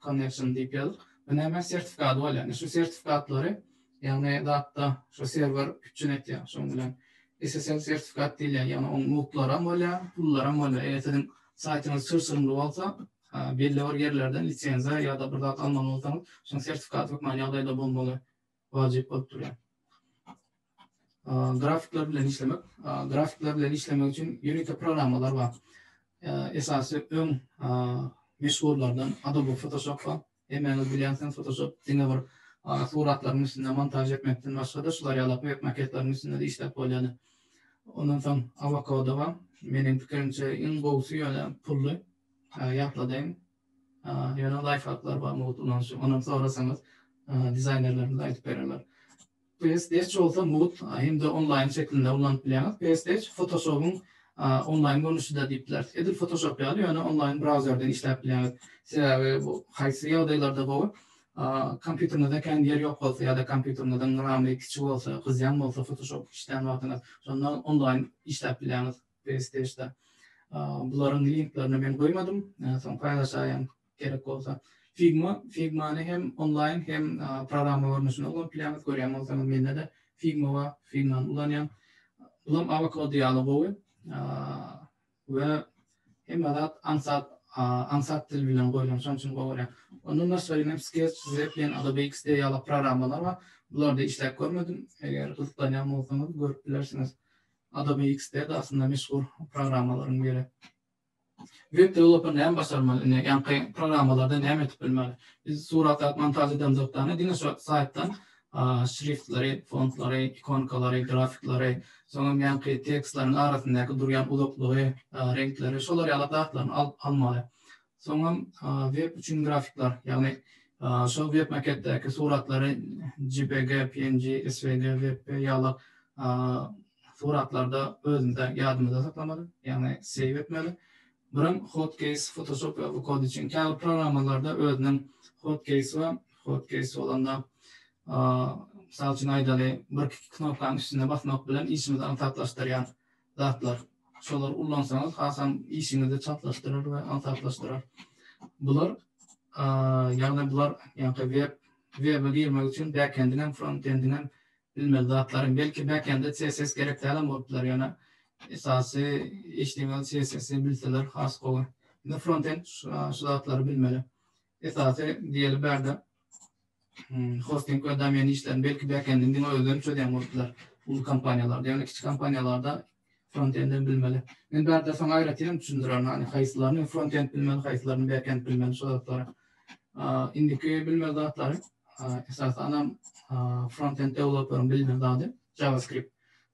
S1: connection diýip ýazyk. Näme sertifikat bolýar. Şu sertifikatlary ýagny datda şu server üçün etýär. Şoň bilen SSL sertifikat diýilýär. Ýagny oň mutlara bolýar, pullara bolýar. Eýer saytyňyz sır-sırly bolsa, belli bir yerlerden lisenziya ýa-da bir zat almaly bolsaňyz, şoň sertifikat hukman ýagdaýda bolmaly, wajyp bolup durýar. Grafikler bilen işlemek için Unity programmalar var. Esasy öň meşhurlardan Adobe Photoshop var. Hemen bilýänsiň Photoshop diňe bir suratlaryň üstüne montaj etmekden başga da şular ýalap web maketleriň üstünde de işlep bolýany. Ondan soň Avocado var. Meniň pikirimçe iň gowsy ýöne pully ýatladyň. Ýöne lifehacklar var mutlunç. Ondan sorasaňyz dizaynerlerimiz aýtyp bererler. PSDH olsa Mood hem de online şeklinde ullanıp bilýär. PSDH Photoshop'un online görnüşi de diýipler. Edil Photoshop ýaly ýöne online browserden işläp bilýär. Sebebi bu haýsy ýagdaýlarda bu kompýuterinde kendi ýeri ýok bolsa ýa-da kompýuterinde ramy kiçik bolsa, gyzýan bolsa Photoshop işlän wagtyňyz şondan online işläp bilýäňiz PSDH'de. Buların linklerini men koymadım. Soň paýlaşaýan gerek bolsa. Figma'ny hem online hem programma görnüşini ulanyp bilýäňiz görýän bolsaňyz mende de Figma we Figma'ny ulanýan. Bulam Avocado ýaly we hem adat ansat dil bilen goýulan şoň üçin goýulan. Ondan başga Sketch, Zeppelin, Adobe XD ýaly programmalar bar. Bularda işläp görmedim. Eger gyzyklanýan bolsaňyz görüp bilersiňiz. Adobe XD de aslında meşhur programmaların biri. Web developer näme başarmaly? Ýani programmalarda näme etip bilmeli? Biz surat montaj edemzokdan, diňe şu saytdan şriftleri, fontlary, ikonkalary, grafiklary, soňra ýani tekstlaryň arasyndaky durýan uzaklygy, renkleri, şolar ýaly datlaryny almaly. Soňra web üçin grafikler, ýani şu web maketdäki suratlary JPG, PNG, SVG, WebP ýaly suratlarda özünde ýadymyzda saklamaly, ýani save etmeli. Birim Hotkeys, Photoshop ve bu kod için käbir programmalarda özünün Hotkeys olanda misal üçin aýdaly bir knopkaň üstüne basmak bilen işimizi ansatlaşdyrýan zatlar. Şolar ullansaňyz hasam işiňizi çatlaşdyrar we ansatlaşdyrar. Bular ýani web'e girmek üçin backend'den frontend'den bilmeli zatlaryň. Belki backend'de CSS gerek dälen bolupdylar ýani esasy HTML, CSS'i bilseler has gowy. Indi frontend şu zatlary bilmeli. Esasy diýeli berde hosting we domain işlerini belki backend'in özlerini çöýen bolupdylar. Bu kompaniýalarda, ýani kiçik kompaniýalarda frontend'i bilmeli. Men berde soň aýratyrym düşündirýän, hani haýsylaryny frontend bilmeli, haýsylaryny backend bilmeli şu zatlary. Indiki bilmeli zatlary esasy anam frontend developer'ın bilmeli zady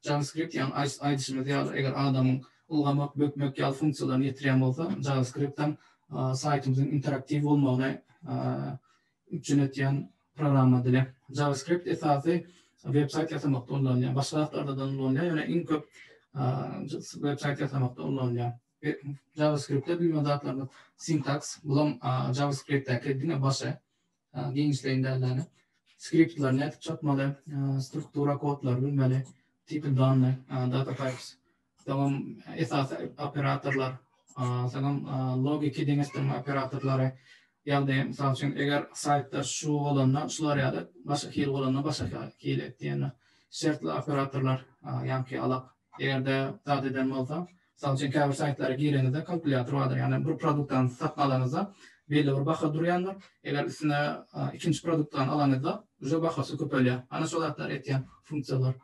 S1: JavaScript ýani aýdyşymyz ýaly eger adamyň ulgamak, bökmek ýaly funksiýalaryny ýetirýän bolsa, JavaScript'den saytymyzyň interaktiv bolmagyny üçin etýän programma dili. JavaScript esasy website ýasamakda ullanýan, başga zatlarda da ullanýan, ýöne iň köp website ýasamakda ullanýan. JavaScript'de bilmeli zatlaryny syntax, bulam JavaScript'däki diňe başa giňişleýin dällärni. skriptler netip çatmalı, struktura kodlar bilmeli, tipi danlı, data types, tamam esas operatörler, tamam logiki dengestirme operatörleri, yani misal üçün eğer saytda şu olanla şular ya da başka hil olanla başka hil ettiğini şartlı operatörler yani alap eğer de tadı eden olsa misal üçün kabir saytlara girenizde kalkülatör vardır yani bir produkttan satın alanınızda belli bir baha duruyanlar eğer üstüne ikinci produkttan alanınızda уже bahası köpeliyor. Ana şolatlar etken funksiyalar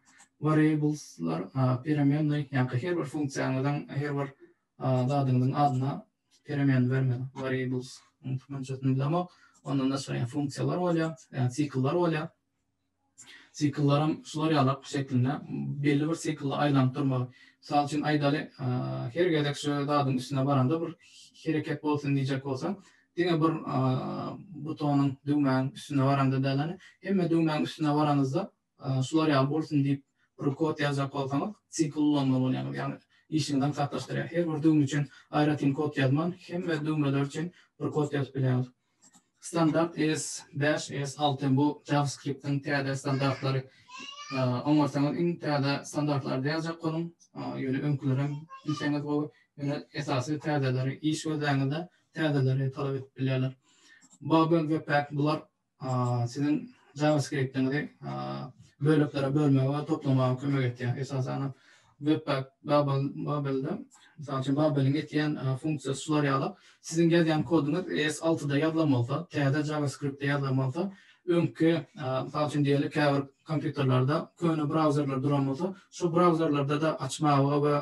S1: variableslar perimenli yani her bir funksiyandan her bir dadının adına perimen vermeli variables Mançatını ama ondan da sonra funksiyalar oluyor, yani sikıllar oluyor. Sikıllarım şular yalap şeklinde belli bir sikılla aylanıp durmalı. Misal için aydalı her gedek şu dadın üstüne baranda bir hareket olsun diyecek olsam dine bir butonun düğmenin üstüne varanda derler. Hem düğmenin üstüne varanızda şular yalap olsun deyip bir kod yazacak olsanız sikıl olmalı yani işinden saklaştırıyor. Her bir düğüm için ayrıca kod yazman hem ve düğmeler için bir kod yazıp biliyoruz. Standart S-S6 bu JavaScript'in TD standartları. Onlarsanız in TD standartlarda yazacak konum. Yönü önkülerim bilseniz bu yönü esası TD'leri iş gözlerinde TD'leri talep edip biliyorlar. Babel Webpack bunlar sizin JavaScript'ini bölüklere bölmeye ve toplamaya kömek ediyor. Esasen Webpack Babel'de mesela için Babel'in etiyen funksiyası sular yağla sizin geldiğin kodunuz S6'da yazılmalı, T'de JavaScript'te yazılmalı. Önkü mesela için diyelim ki kompüterlerde köyüne browserlar duramalı. Şu browserlarda da açmaya ve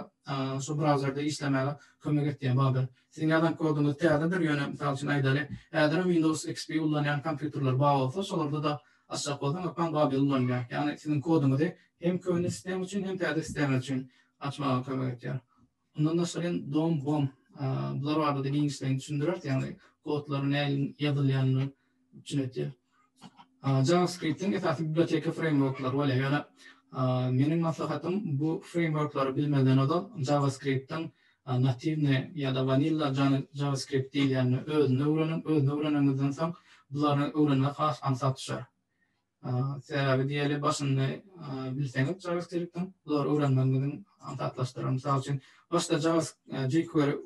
S1: şu browserde işlemeye kömek ediyor Babel. Sizin yazan kodunuz T'dedir yönü mesela için aydalı. Eğer Windows XP kullanan kompüterler bağlı olsa şolarda da aşağı kodun yapan Babel kullanıyor. Yani sizin kodunuz hem köyüne sistem için hem T'de sistem için açmaya kömek ediyor. Ondan sonra DOM, bunlar vardı dediğin işlerini düşündürür. Yani kodların ne yazılayanını düşünüyor. JavaScript'in esası biblioteka framework'lar var. Yani benim maslahatım bu framework'ları bilmeden o da JavaScript'in native ya da vanilla JavaScript değil yani özünü öğrenenizden sonra bunların öğrenme khas ansat düşer. Sebebi diyelim başını bilseniz JavaScript'in bunlar öğrenmenizin ansatlaştırır. Misal için başta jQuery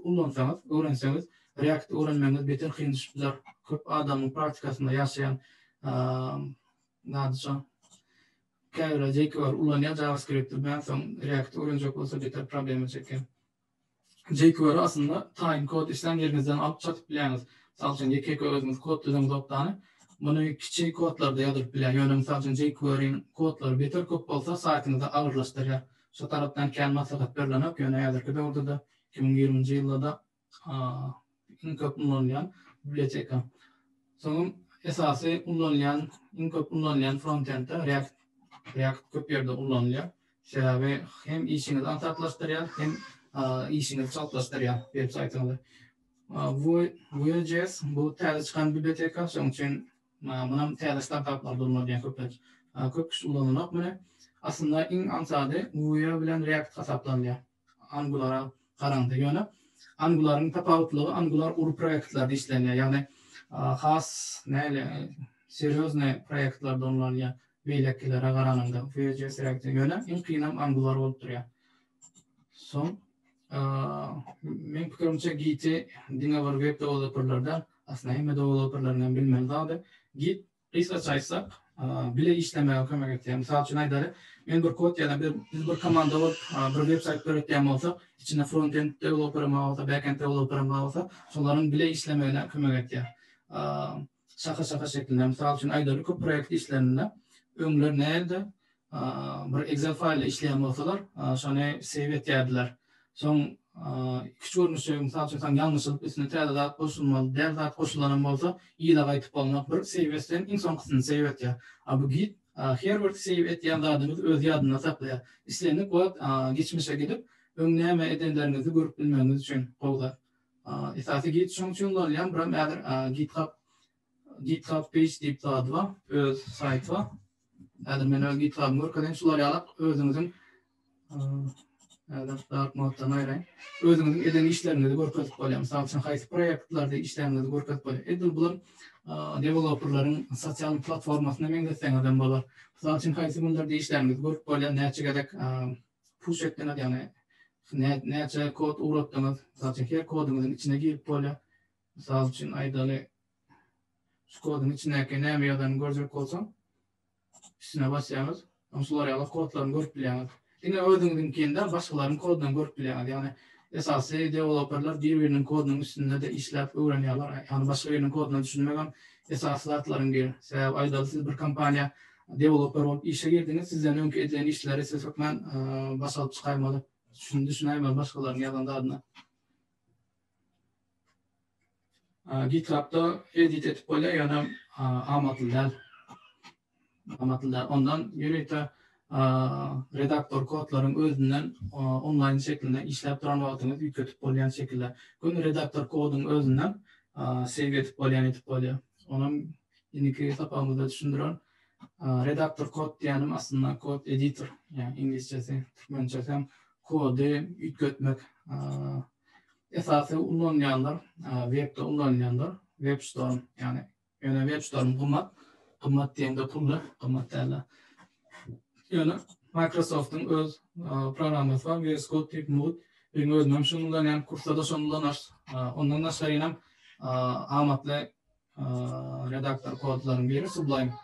S1: öğrenseniz React öğrenmeniz beter kıyın düşer. Köp adamın praktikasında yaşayan nadışa kayra jQuery ulanıyor JavaScript'te ben son React öğrenecek olsa beter problemi çeker. jQuery aslında time kod işlem yerinizden alıp çatıp bileniz. Misal için jQuery özünüz kod düzeni toptanı bunu küçük kodlarda yazıp bilen. Yani misal için jQuery'nin kodları beter köp olsa saytınızda ağırlaştırıyor. Şu taraftan kendi maslahat verilen yani yazır ki orada da 2020 yılda da en köp kullanılan biblioteka. Sonra esası kullanılan frontend'de React köp yerde kullanılıyor. Sebebi hem işinizi ansatlaştırıyor hem işinizi çaltlaştırıyor web saytında. Vue.js bu tez çıkan biblioteka onun için bunun tez startuplar durmayan köp kişi kullanılan bunu aslında en ansade Vue bilen React hesaplanıyor. Angular'a karandı yani Angular'ın tafavutluğu Angular ur proyektlerde işleniyor yani khas neyle seriöz ne proyektlarda onlarla beylekilere karanında Vue.js React'e yöne en kıyınam Angular olup duruyor. Son men fikrimce Git'i dinle var web developerlardan aslında hem developerlarından bilmem daha Git research açsak bile işlemeye kömek ediyor. Misal için aydarı men bir kod ya da bir komanda var bir website üreteceğim olsa içinde frontend developer'ım olsa backend developer'ım olsa onların bile işlemeye kömek ediyor. Şaka şeklinde misal için aydarı köp proyekt işlerinde ömürler nerede bir Excel file işleyen olsalar sonra save ettiler. Son küçük görünüşü misal için yanlışlık üstüne tədad koşulmalı, dərdat koşullanan olsa iyi de qaytıp alınıp bir save etsen en son kısmını save et ya. Bu Git her bir save ettiğin dadımız öz yadına saklaya. İşlerini kod geçmişe gidip önleme edenlerinizi görüp bilmeniz için koylar. Esası Git şunun için olayan bir GitHub page deyip tadı var, öz sayt var. Eğer men GitHub'ın görkeden şular yalap özünüzün dark mode'dan ayrayın. Özünüzün eden işlerini de görketip koyalım. Misal için qaysı proyektlarda işlerini de görketip koyalım. Edil bular developerların sosyal platformasına meňzetseňizden bolar. Misal üçin haýsy günlerde işleriniz görüp bolýan näçe gerek push etdiňiz, ýani näçe kod uratdyňyz, misal üçin her koduňyzyň içine girip bolýar. Misal üçin aýdaly şu kodun içindeki näme ýazanyny görjek bolsaň, üstüne basýaňyz, şolary alyp kodlaryny görüp bilýäňiz. Ine özüňiziň kinde başgalarının kodundan görüp bilýäňiz. Ýani esasy developerlar bir-biriniň kodunyň üstünde de işläp öwrenýärler. Ýani başga biriniň koduna düşünmegen esasy zatlaryň biri. Sebäp aýdaly siz bir kompaniýa developer bolup işe girdiňiz, sizden öňki edilen işleri siz hökmen başalyp çykaýmaly. Düşünäýmän başgalaryň ýazanda adyna. GitHub'da edit etip bolýar, ýani amatyldar. Ondan ýöneýte redaktor kodlaryň özünden online şekilde işläp duran wagtyňyz ýüketip bolýan şekilde. Gün redaktor koduň özünden save etip bolýar. Onuň iniki tapamyzda düşündiren redaktor kod diýenim aslında kod editor, ýani inglizçesi, türkmençesi kody ýüketmek. Esasy ullanýanlar, webde ullanýanlar, web store, ýani web store gymmat diýende pully, gymmat däl. Ýani Microsoft'un öz programmasy var, VS Code type mode. Benim özüm şundan ýani kurslarda şundan ondan naşaryna amatly redaktor kodlaryň biri Sublime.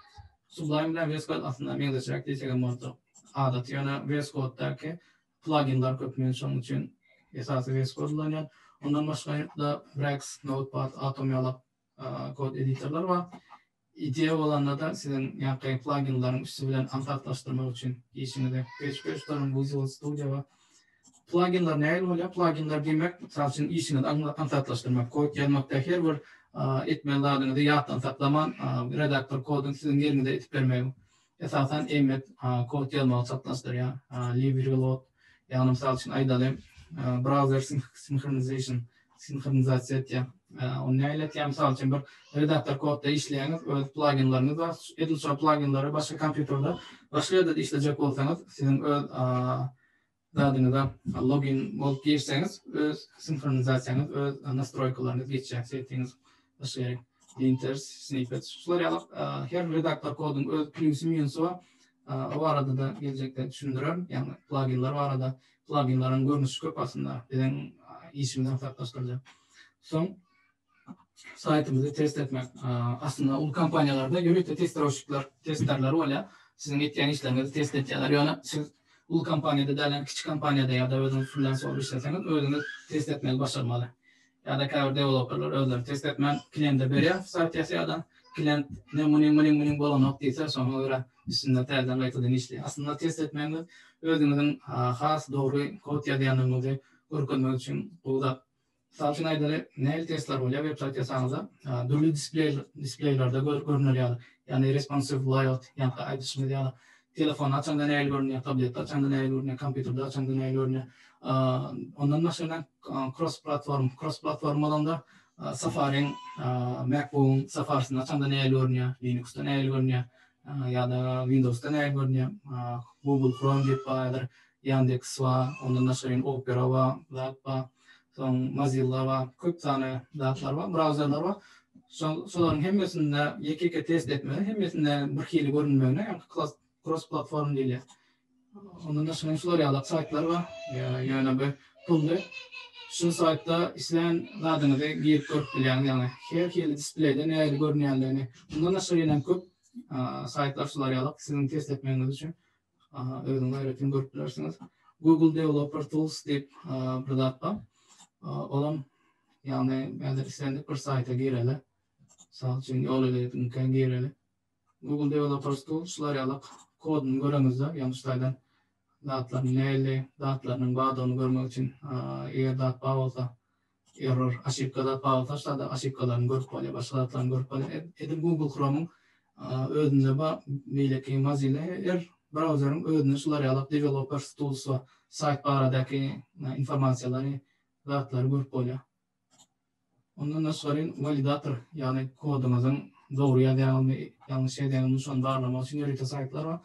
S1: Sublime bilen VS Code aslında meňzeçirak diýsegem bolsa. Adaty ýani VS Code'daki pluginlar köpmen şonuň üçin esasy VS Code kullanýar. Ondan başga da Brax, Notepad, Atom ýaly kod editorlar var. İdeýa bolanda da sizin ýa-da pluginlaryň üstü bilen antatlaşdyrmak üçin işiniňizde PHP-laryň Visual Studio var. Pluginlar näme bolýar? Pluginlar demek, misal üçin işiniňizi antatlaşdyrmak, kod ýazmakda her bir etmen ladyňyzy ýatdan saklaman, redaktor koduň sizin ýeriniňizde etip bermegi. Esasan emmet kod ýazmagy satlaşdyrýar. Live reload, ýani misal üçin aýdaly browser sinchronizasiýa etýär. Onu näýletýär? Misal üçin bir redaktor kodda işleýäňiz, öz pluginlaryňyz bar. Edilşo pluginlary başga kompýuterде, başga ýerde işlejek bolsaňyz, sizin öz zadyňyza login bolup girseňiz, öz sinchronizasiýaňyz, öz nastroykalaryňyz geçýär, settiňiz başga ýere. Linters, snippets, şular ýalyp her redaktor koduň öz plusy minusy bar. O arada da gelecekde düşündürüyorum. Yani pluginlar var arada. Pluginların görünüşü köp aslında. Bizim işimizden farklılaştıracak. Son saytımızı test etmek. Aslında ulu kampanyalarda yürüyüp testlerler öyle. Sizin ettiğin işlerinizi test edecekler. Yani siz ulu kampanyada değerlen küçük kampanyada ya da özünüz freelance olup işleseniz özünüz test etmeyi başarmalı. Ya da cover developerlar özleri test etmen kliente veriyor. Sayt yasayadan klient ne muning bolan noktaysa sonra göre üstünde terden kayıtladığın işliyor. Aslında test etmeniz özünüzün has doğru kod yazıyanınızı görmek için burada salçın ayları nail testler oluyor. Website yasanızda dürlü displaylerde görünüyor. Yani responsive layout yani aydışımız yani telefon açanda nail görünüyor, tablet açanda nail görünüyor, kompüterde açanda nail görünüyor. Ondan sonra cross platform alanda Safari'nin MacBook'un Safari'sin açanda nail görünüyor, Linux'ta nail görünüyor ya da Windows'ta nail görünüyor. Google Chrome gibi var, Yandex var, ondan sonra Opera var, Mozilla var, köp tane datlar var, browserlar var. Şoların hemmesinde YKK test etmeli, hemmesinde bir hili görünmeyene, yani cross platform değil. Ondan sonra şolar yalak saytlar var, yani bir pullu. Şu saytta isleyen adını da girip görüp bilen, yani her hili display'de ne ayrı görünüyenlerini. Ondan sonra yine köp saytlar şolar yalak, sizin test etmeniz için özün gayretini görüp bilersiniz. Google Developer Tools deyip bir dat var. Olan yani ben istendik bir sayta gireli. Sağ için yol iletken gireli. Google Developer Tools şular yalak kodunu görünüzde yanlışlardan datların neyli, datlarının bağdığını görmek için eğer dat bağ olsa error, aşipka dat bağ olsa şurada aşipkalarını görüp oluyor, başka datlarını görüp oluyor. Edip Google Chrome'un özünde bağ bileki Mozilla browser'ın özünde şular yalak Developer Tools var. Sayt bağıradaki informasiyaları datları görüp oluyor. Ondan sonra validator yani kodumuzun doğru ya da yanlış edilmiş onu bağlamak için yürüte saytlar var.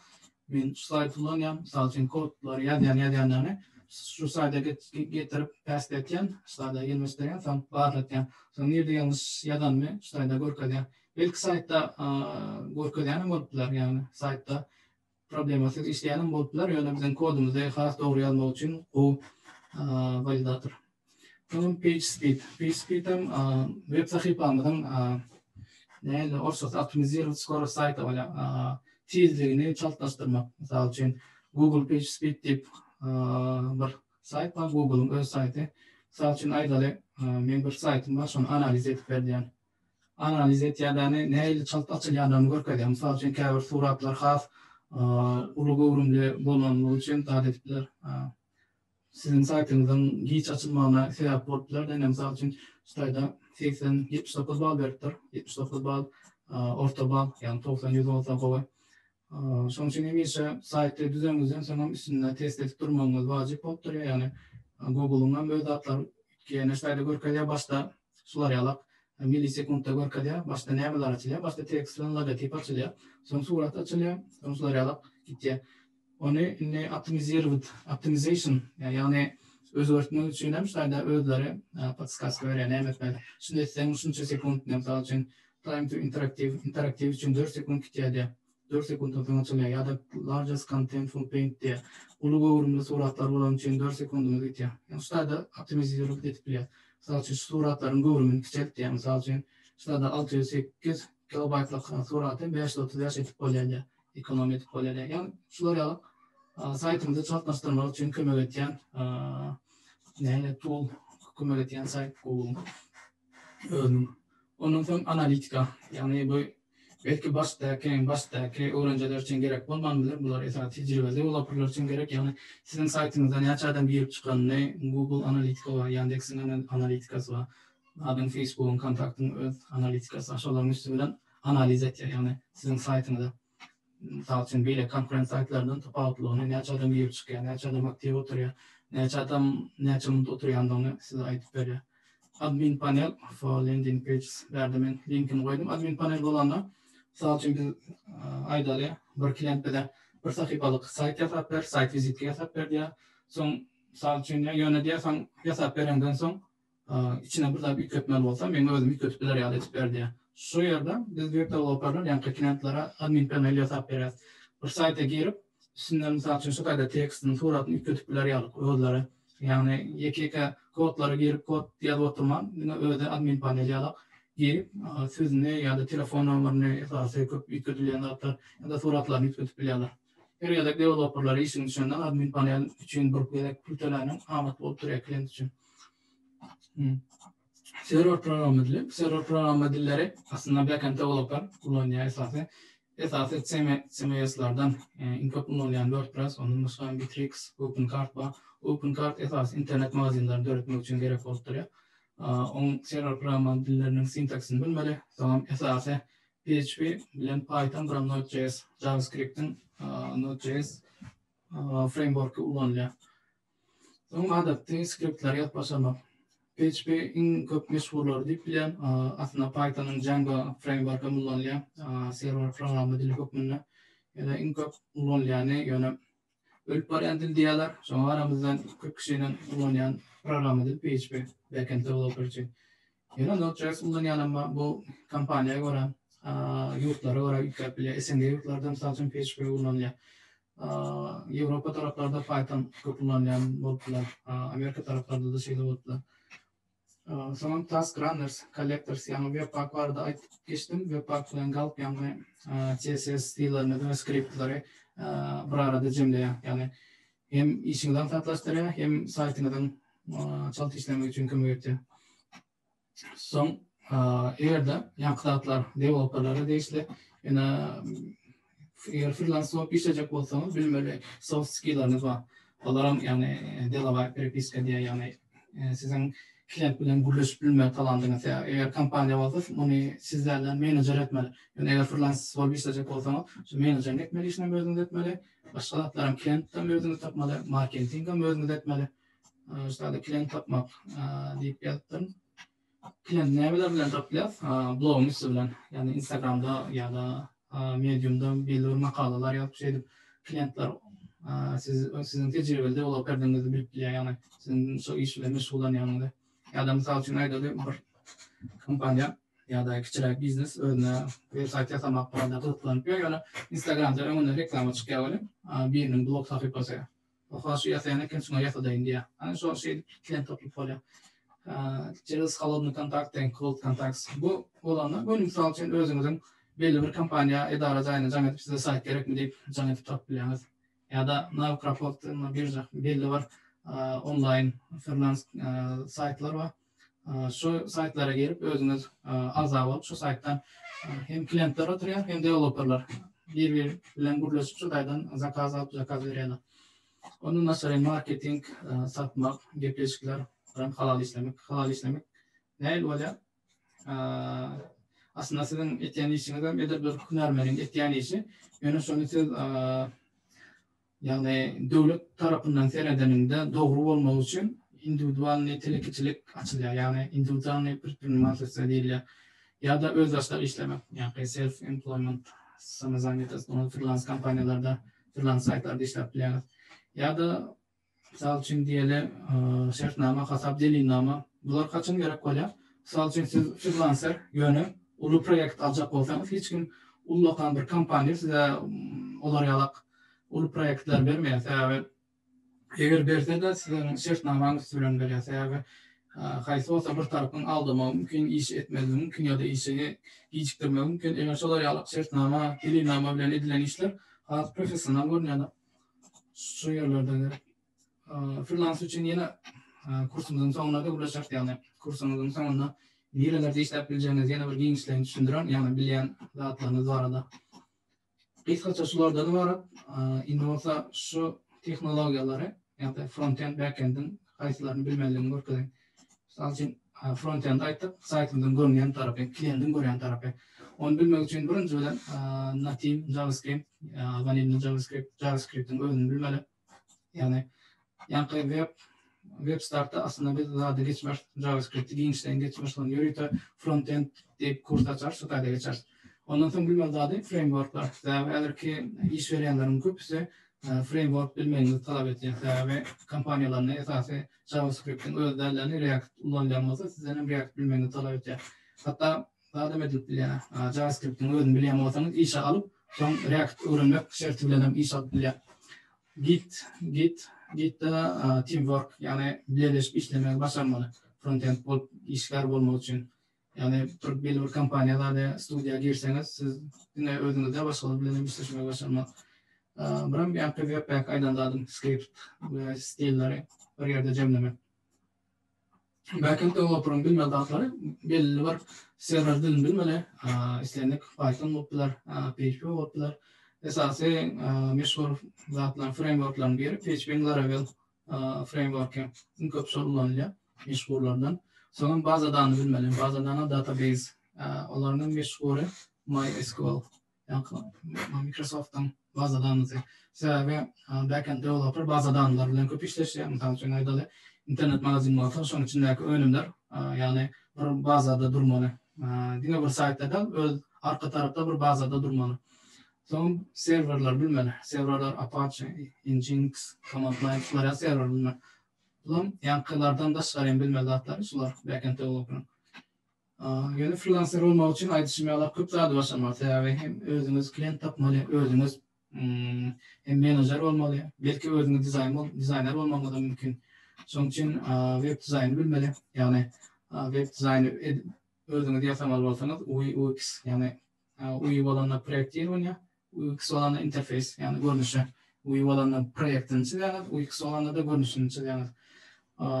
S1: Ben şu sayt kullanıyorum. Misal için kodları yani şu sayta getirip paste etken, sayta gelmesi deyen, sonra bağırlatken. Sonra nerede yanlış yadan mı? Sayta görkede ilk saytda görkezýän bolupdylar, yani saytda problematik işleýän bolupdylar. Ýöne biziň kodumuzy has dogry ýazmak üçin bu validator. Bunun PageSpeed hem web sahypamyzyň näle orşos optimizirowat skoro sayta bola tezligini çaltlaşdyrmak. Mysal üçin Google PageSpeed dip bir sayt bar, Google'un öz saýty. Mysal üçin aýdaly men bir saytym bar, şonu analiz edip berdiň. Analiz etýärläni näle çalt açylýandygyny görkezýär. Mysal üçin käbir suratlar has uly gowrumly bolmanyny üçin taýip etipler. Sizin saytınızın hiç açılmağına sebep bolupdylar. Misal üçin şaýda 80-79 bal beripdir. 79 bal orta bal, yani 90-100 bolsa gowy. Şoň üçin emişe saytty düzenlizden soňra üstünde test edip durmagyňyz wajyp bolupdyr. Yani Google'un öz datlary kene şaýda görkezýär, başda şular ýalak milisekundda görkezýär, başda nämeler açylýar, başda tekst bilen logotip açylýar, soň surat açylýar, soň şular ýalak gitýär. Onu optimization, yani özgörtmek üçin hem şaýda özleri podskaska berýän nämetmeli. Şunda sen 3 sekund, mesela üçin time to interaktiv üçin 4 sekund gitýär. 4 sekunddan soň açylýar, ýa-da largest content full paint diye. Uly gowrumly suratlar bolan üçin 4 sekundumuz gitýär. Yani şaýda optimizirowat edip bilýär. Mesela üçin suratlaryň gowrumyny kiçeltýär. Mesela üçin şaýda 608 kilobaytlyk suraty 530 ýaş etip bolýar. Ekonomi edip bolýar. Yani şular ýaly saytymyzy çaltlaşdyrmak üçin kömek etýän näle tool kömek etýän sayt Google. Onun soň analitika, yani bu belki başdaky öwrenjiler üçin gerek bolmanydyr. Bular esas tejribeli deweloperler üçin gerek. Yani sizin saytyňyzdan näçäden girip çykanyny Google Analytics we Yandex'in analitikasy we adyň Facebook'un kontaktyň öz analitikasy aşalaryň üstünden analiz etýär. Yani sizin saytyňyzda misal üçin beýle konkurent saytlardan tapawutlygyny, näçäden girip çykýar, näçäden aktiv oturýar, näçe mund oturýandygyny size aýdyp berýär. Admin panel for landing pages berdimen linkini goýdum. Admin panel bolanda misal üçin biz aýdaly bir klient bilen bir sahypalyk sayt ýasap ber, sayt vizitki ýasap berdiýär. Soň misal üçin ýöne diýersen ýasap berenden soň içine bir daha yükletmeli bolsa men özüm yükletip ýa-da etip berdiýär. Şu ýerde biz web developerler ýa-da klientlara admin panel ýasap berýär. Bir sayta girip üstünden misal üçin şu taýda tekstini, suratyny yükletip ýalyk özleri. Yani ýeke kodlary girip kod ýazyp oturman, özü admin panel ýalyk girip sözüni ýa-da telefon nomerini esasy köp yükletilýän zatlar ýa-da suratlaryny yükletip ýalyk. Her ýerde developerler işin düşünden admin panel üçin bir gerek pul tölänen amat bolup durýar klient üçin. Server program dilleri aslında backend developer kullanýar esasy CMS'lardan inkop kullanýan WordPress, onun başga Bittrex, OpenCart var. OpenCart esas internet magazinlerini öğretmek için gerek bolup durýar. On server program dillerinin sintaksini bilmeli. Tamam, esasy PHP bilen Python, Node.js, JavaScript'in Node.js framework'u kullanılıyor. Son adapte skriptler ýazyp başlamak. PHP in köp meşhurlar diýip bilen, aslında Python'ın Django framework'u kullanılıyor. Server programı dili köpünde. Yani in köp kullanılan ýöne ölüp barýan dil diýerler. Şoňa aramyzdan köp kişinin kullanýan programı dil PHP backend developer üçin. Ýöne Node.js kullanýan, ama bu kampaniýaga görä, ýurtlara görä ýükläp bilýär. SNG ýurtlarda mysal üçin PHP kullanılýar. Ýewropa taraplarda Python köp kullanýan bolupdylar. Amerika taraplarda da şeýle bolupdylar. Soňra task runners, collectors, ýani webpack barada aýtyp geçdim. Webpack bilen galyp ýani CSS stillerini we skriptlary bir arada jemleýär. Yani hem işiňizden tatlaşdyrýar, hem saytyňyzdan çalt işlemek üçin kömek etýär. Soň ýerde ýankylatlar deweloperlere deýişli, eğer freelance bolup işlejek bolsaňyz bilmeli soft skill'larynız bar. Olaram yani delaware peripiska diye, yani sizin klient bilen gürleşip bilme talandyňyz, eğer kampanya bolsa onu sizlerden menajer etmeli. Yani eğer freelance bolup işlejek bolsaňyz şu menajer etmeli, işini özüňiz etmeli. Başgalarym klientden özüňiz tapmaly, marketingden özüňiz etmeli. Şeýle klient tapmak diýip ýatypdym. Klient nämeler bilen tapýar? Bloguňyz bilen, yani Instagramda ýa-da Medium'da belli bir makalalar ýazyp şeýdip klientler sizin tejribeli deweloperligiňizi bilip bilýär, yani sizin şu iş bilen meşgullanýanyňyzy. Ýa-da mysal üçin aýdaly bir kampaniýa ya da kiçirak biznes özüne website yasamak barada kılıklanıp ýöne Instagramda öňüne reklama çykýar biriniň blog sahypasy. O hasy ýasaýan eken şoňa ýasadaýyn diýär. Ana şo şey klient tapyp bolýar. Через холодный контакт, cold contacts. Bu olanlar, bu misal için özünüzün belli bir kampanya edara zaýyna jaň edip size sayt gerekmi diýip jaň edip tapyp bilýäňiz. Ya da Navcraft birja belli var online freelance saytlar var. Şu saytlara gelip özünüz azab alıp şu sayttan hem klientler oturýar hem developerlar bir bilen gurlaşyp şu taýdan zakaz alıp zakaz berýärler. Onun nasıl marketing, satmak, gepleşikler, halal işlemek näil bolýar? Aslında sizin etýän işiňizden bir hünärmeniň etýän işi, ýöne şonu siz yani döwlet tarapyndan seredeninde dogry bolmak üçin individual nitelikçilik açylýar. Yani individual bir masasy diýilýär. Ya da öz başlar işlemek. Yani self employment samazanyetys, onu freelance kampanyalarda, freelance saytlarda işlep bilýär. Ya da misal üçin diýeli şertnama, hasap delinnama, bular kaçyn gerek bolýar? Misal üçin siz freelancer ýöne ulu proýekt aljak bolsaňyz, hiç kim ullakan bir kampanya size olar ýalak ulu proyektler bermeýär. Sebäbi eger berse de sizin şertnamaňyz süren berýär. Sebäbi haýsy bolsa bir tarapyň aldyma mümkin, iş etmeli mümkin ya da işini gecikdirmek mümkin. Eger şolar ýalak şertnama, delinnama bilen edilen işler has professional görünýär. Şu ýerlerde freelance üçin ýene kursumyzyň soňuna da ulaşak, ýani kursumyzyň soňunda nerelerde işläp biljeňiz ýene bir giňişlerini düşündiren, ýani bilýän zatlaryňyz barada. Kısaça şulardan var. Indi bolsa şu tehnologiýalary, ýa-da front-end, back-end'in haýsylaryny bilmeliligini görkezýär. Misal üçin front-end aýtdyk, saytymyzyň görünýän tarapy, klientin görýän tarapy. Onu bilmek üçin birinji bilen native JavaScript, vanilla JavaScript'in özüni bilmeli. Yani web startda aslında biz daha da geçmez JavaScript'i giňişden geçmezden ýörüýte front-end diýip kurs açar, şu taýda geçer. Ondan soň bilmeli zady frameworklar. Eger ki iş berýänleriň köpüsi framework bilmeýändigini talap etýär we kampanýalaryna esasy JavaScript'in öz dällerini React ullanýanmasa sizden React bilmeýändigini talap etýär. Hatda daha edip bilýän JavaScript'in özüni bilýän bolsaňyz işe alyp soň React öwrenmek şerti bilen iş alyp bilýär. Git'te teamwork, yani birleşip işlemek başarmalı. Frontend işler bolmak için. Yani belli bir kampanyalarda studiya girseniz siz yine özünüzde başkaları bilen işleşmek başarmalı. Biram bir webpack aydandadım script ve stilleri bir yerde cemlemek. Backend developer'ın bilmeli dağıtları belli var. Server dilini bilmeli. İsteyenlik Python oldular, PHP oldular. Esasy meşhur zatlar frameworklardan biri PHP'nin Laravel framework'ı köp kullanılıyor meşhurlardan. Sonra bazadany bilmeli. Bazadana database olaryň meşhuru MySQL. Yani Microsoft'tan bazadanyzy. Sebäbi backend developer bazadanylar bilen köp işleşýär. Mesela şonu aýdaly internet magazin bolsa şonuň içindäki önümler yani bir bazada durmaly. Diňe bir saytda öz arka tarapda bir bazada durmaly. Son serverler bilmeli. Serverler Apache, Nginx, command line'lar server bilmeli. Bulan yankılardan da çıkarayım bilmeli zatları. Şular backend developer'ın. Yani freelancer olmak için aýdyşmalar köp zady başarmaly. Hem özüňiz klient tapmaly, özüňiz hem menajer bolmaly. Belki özüňiz dizayner bolmagy da mümkin. Şoň üçin web dizayn bilmeli. Yani web dizayn özüňiz ýasamaly bolsaňyz UX, yani UI bolana projekt ýerine UX olana interface, yani görnüşe. UI olana projektin çizýär, UX olana da görnüşini çizýär.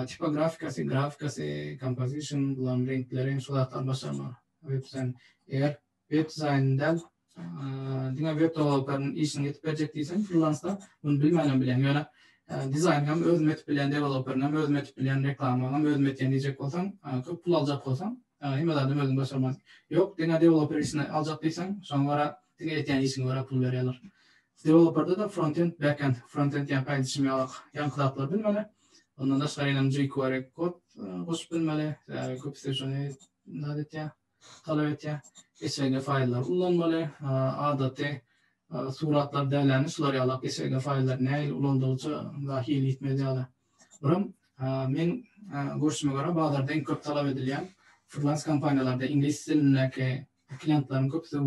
S1: Tipografikasy, grafikasy, composition, bulan renklerin şulatlar başarmaly. Web dizayn. Eğer web dizayndan diňe web developer'ın işini ýetip berjek diýsen, freelance'da bunu bilmeden bilen. Ýöne dizayn hem özüm etip bilen developer, hem özüm etip bilen reklama, hem özüm etýän diýjek bolsaň, köp pul aljak bolsaň, hemedadym özüň başarmaz. Ýok, diňe developer işini aljak diýsen, şoňa diňe etýän işine gara pul berýärler. Developer'da da front-end, back-end, front-end ýa paýdyşmalar, ýankılatlar bilmeli. Ondan da şaýlanam jQuery kod goşup bilmeli. Köp şonu nadetýär, talap etýär. SVG faýllar ullanmaly. Adaty suratlar däläni şular ýalyp SVG faýllar näil ulandygyça dahil etmeli ýaly. Biram men görüşime göre bazarda en köp talap edilýän freelance kampanyalarda İngiliz dilindeki klientlerin köpüsü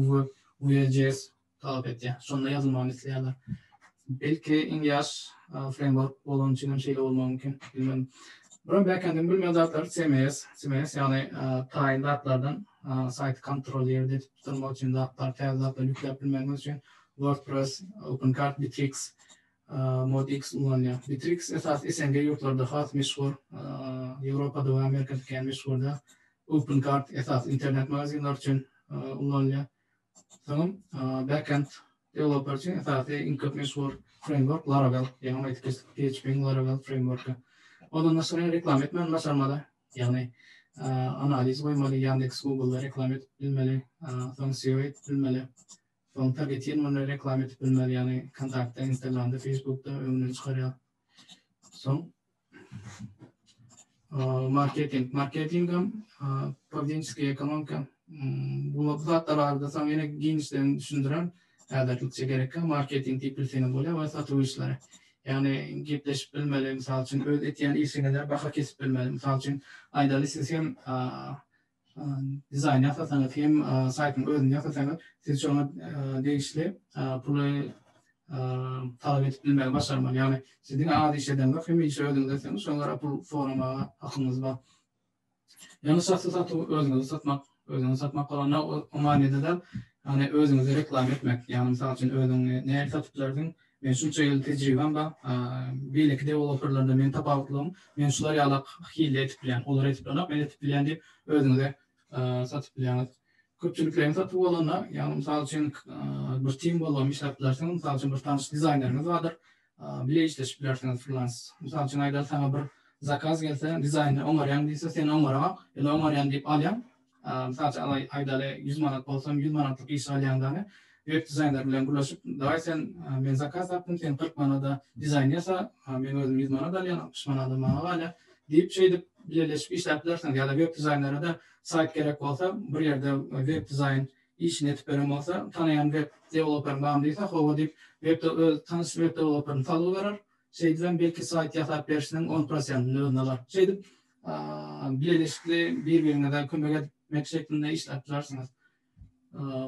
S1: Vue.js talep etdi. Şonda yazılmany isleýärler. Belki İngiliz framework bolan için şeyle olmalı mümkün. Bilmem. Buran backend'in bilmeyen zatlar CMS yani tayin zatlardan site kontrol yerde tutulmak için zatlar, teyze zatlar yüklep bilmeniz için WordPress, OpenCart, Bittrex, Modix ulanıyor. Bittrex esas SNG yurtlarda has meşhur, Avrupa'da ve Amerika'da meşhur da. OpenCart esas internet magazinler için ulanıyor. Tamam, backend developer için esas en meşhur framework Laravel, yani PHP'nin Laravel framework'ı. Ondan sonra reklam etmen başarmalı. Yani analiz koymalı, Yandex, Google'da reklam et bilmeli, sonra SEO et bilmeli. Sonra target yerine reklam et bilmeli, yani kontakta, Instagram'da, Facebook'ta önüne çıkarıyor. Son marketing'im поведенческий ekonomika bu zatlarda sana yine genişlerini düşündüren adetlikçe gereken marketing tipilsini böyle ve satış işleri. Yani gepleşip bilmeli, misal için öz etiyen işine baha kesip bilmeli. Misal için aydalı siz hem dizayn yapasanız hem saytın özünü yapasanız siz şuna değişli pulu talep edip bilmeli, başarmalı. Yani sizin adi işeden de hem işe ödünüzdeseniz sonra bu foruma akımız var. Yani özünüzü satmak olanlar o manada da yani özünüzü reklam etmek. Yani misal için özünü ne satıplardın men şunça yıl tecrübem var. Belki developerlarda men tapawutlum. Men şular ýalak hile etip bilen, olar etip bilen, men etip bilen diýip özüňize satyp bilen. Köpçüliklerini satyp bolanlar, ýani misal üçin bir team bolan işläpdirseň, misal üçin bir tanış dizayneryňyz bardyr. Bile işleşip bilersiňiz freelance. Misal üçin aýda sana bir zakaz gelse, dizayner oňarýan diýse, sen oňarama, ýa-da oňarýan diýip alýan. Misal üçin aýdaly 100 manat bolsam, 100 manatlyk iş alýandany web dizayner bilen gurlaşyp, "Daý sen men zakaz tapdym, sen 40 manada dizayn ýasa, men özüm 100 manat alýan, 60 manada maňa alýa" diýip şeýdip birleşip işläpdirseň, ýa-da web dizaynera da sayt gerek bolsa, bir ýerde web dizayn işini etip beren bolsa, tanaýan web developer bam diýse, "Howa" diýip tanış web developerini talyp berer. Şeýdip belki sayt ýasap berişiniň 10%-ni özüne alar. Şeýdip birleşikli bir-birine de kömek etmek şeklinde işläpdirseňiz.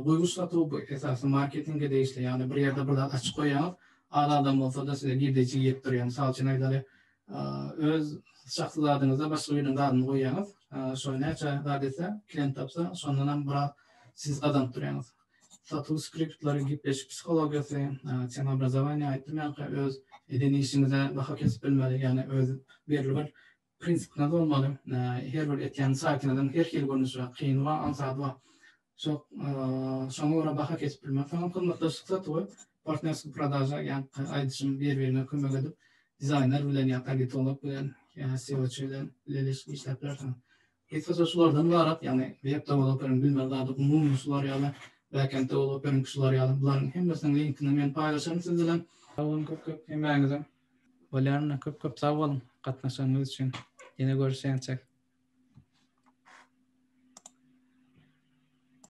S1: Goýguçlary bu esasy marketingge değişli. Yani bir ýerde bir açyk goýýan, adam bolsa da size girdiçi ýetip durýan. Misal üçin aýdaly öz şahsy zadyňyza başga biriň zadyny goýýanyz. Şoňa näçe zat etse, klient tapsa, şondan bir siz adam durýanyz. Satış skriptlary gepleşip psihologiýasy, cenobrazowanie aýtdym, öz edeni işinize baha kesip bilmeli. Yani öz berilip prinsipine bolmaly. Her bir etýän saýtynyň her hil görnüşi kyn we ansat we şoňa görä baha kesip bilmeli. Falan kymmatlaşyk satyp, partnerski продажа, yani aýdyşym bir-birine kömek edip dizayner bilen ýa targetolog bilen ýa SEO bilen birleşip işläpdirseň. Etsa şolardan ibaret, yani web developerin bilmeli zady umumy şular ýaly backend developerin şular ýaly bularyň hemmesiniň linkini men paýlaşarym siz bilen. Köp emeğinize. Köp sağ olun katnaşanınız için. Yine görüşeňçe.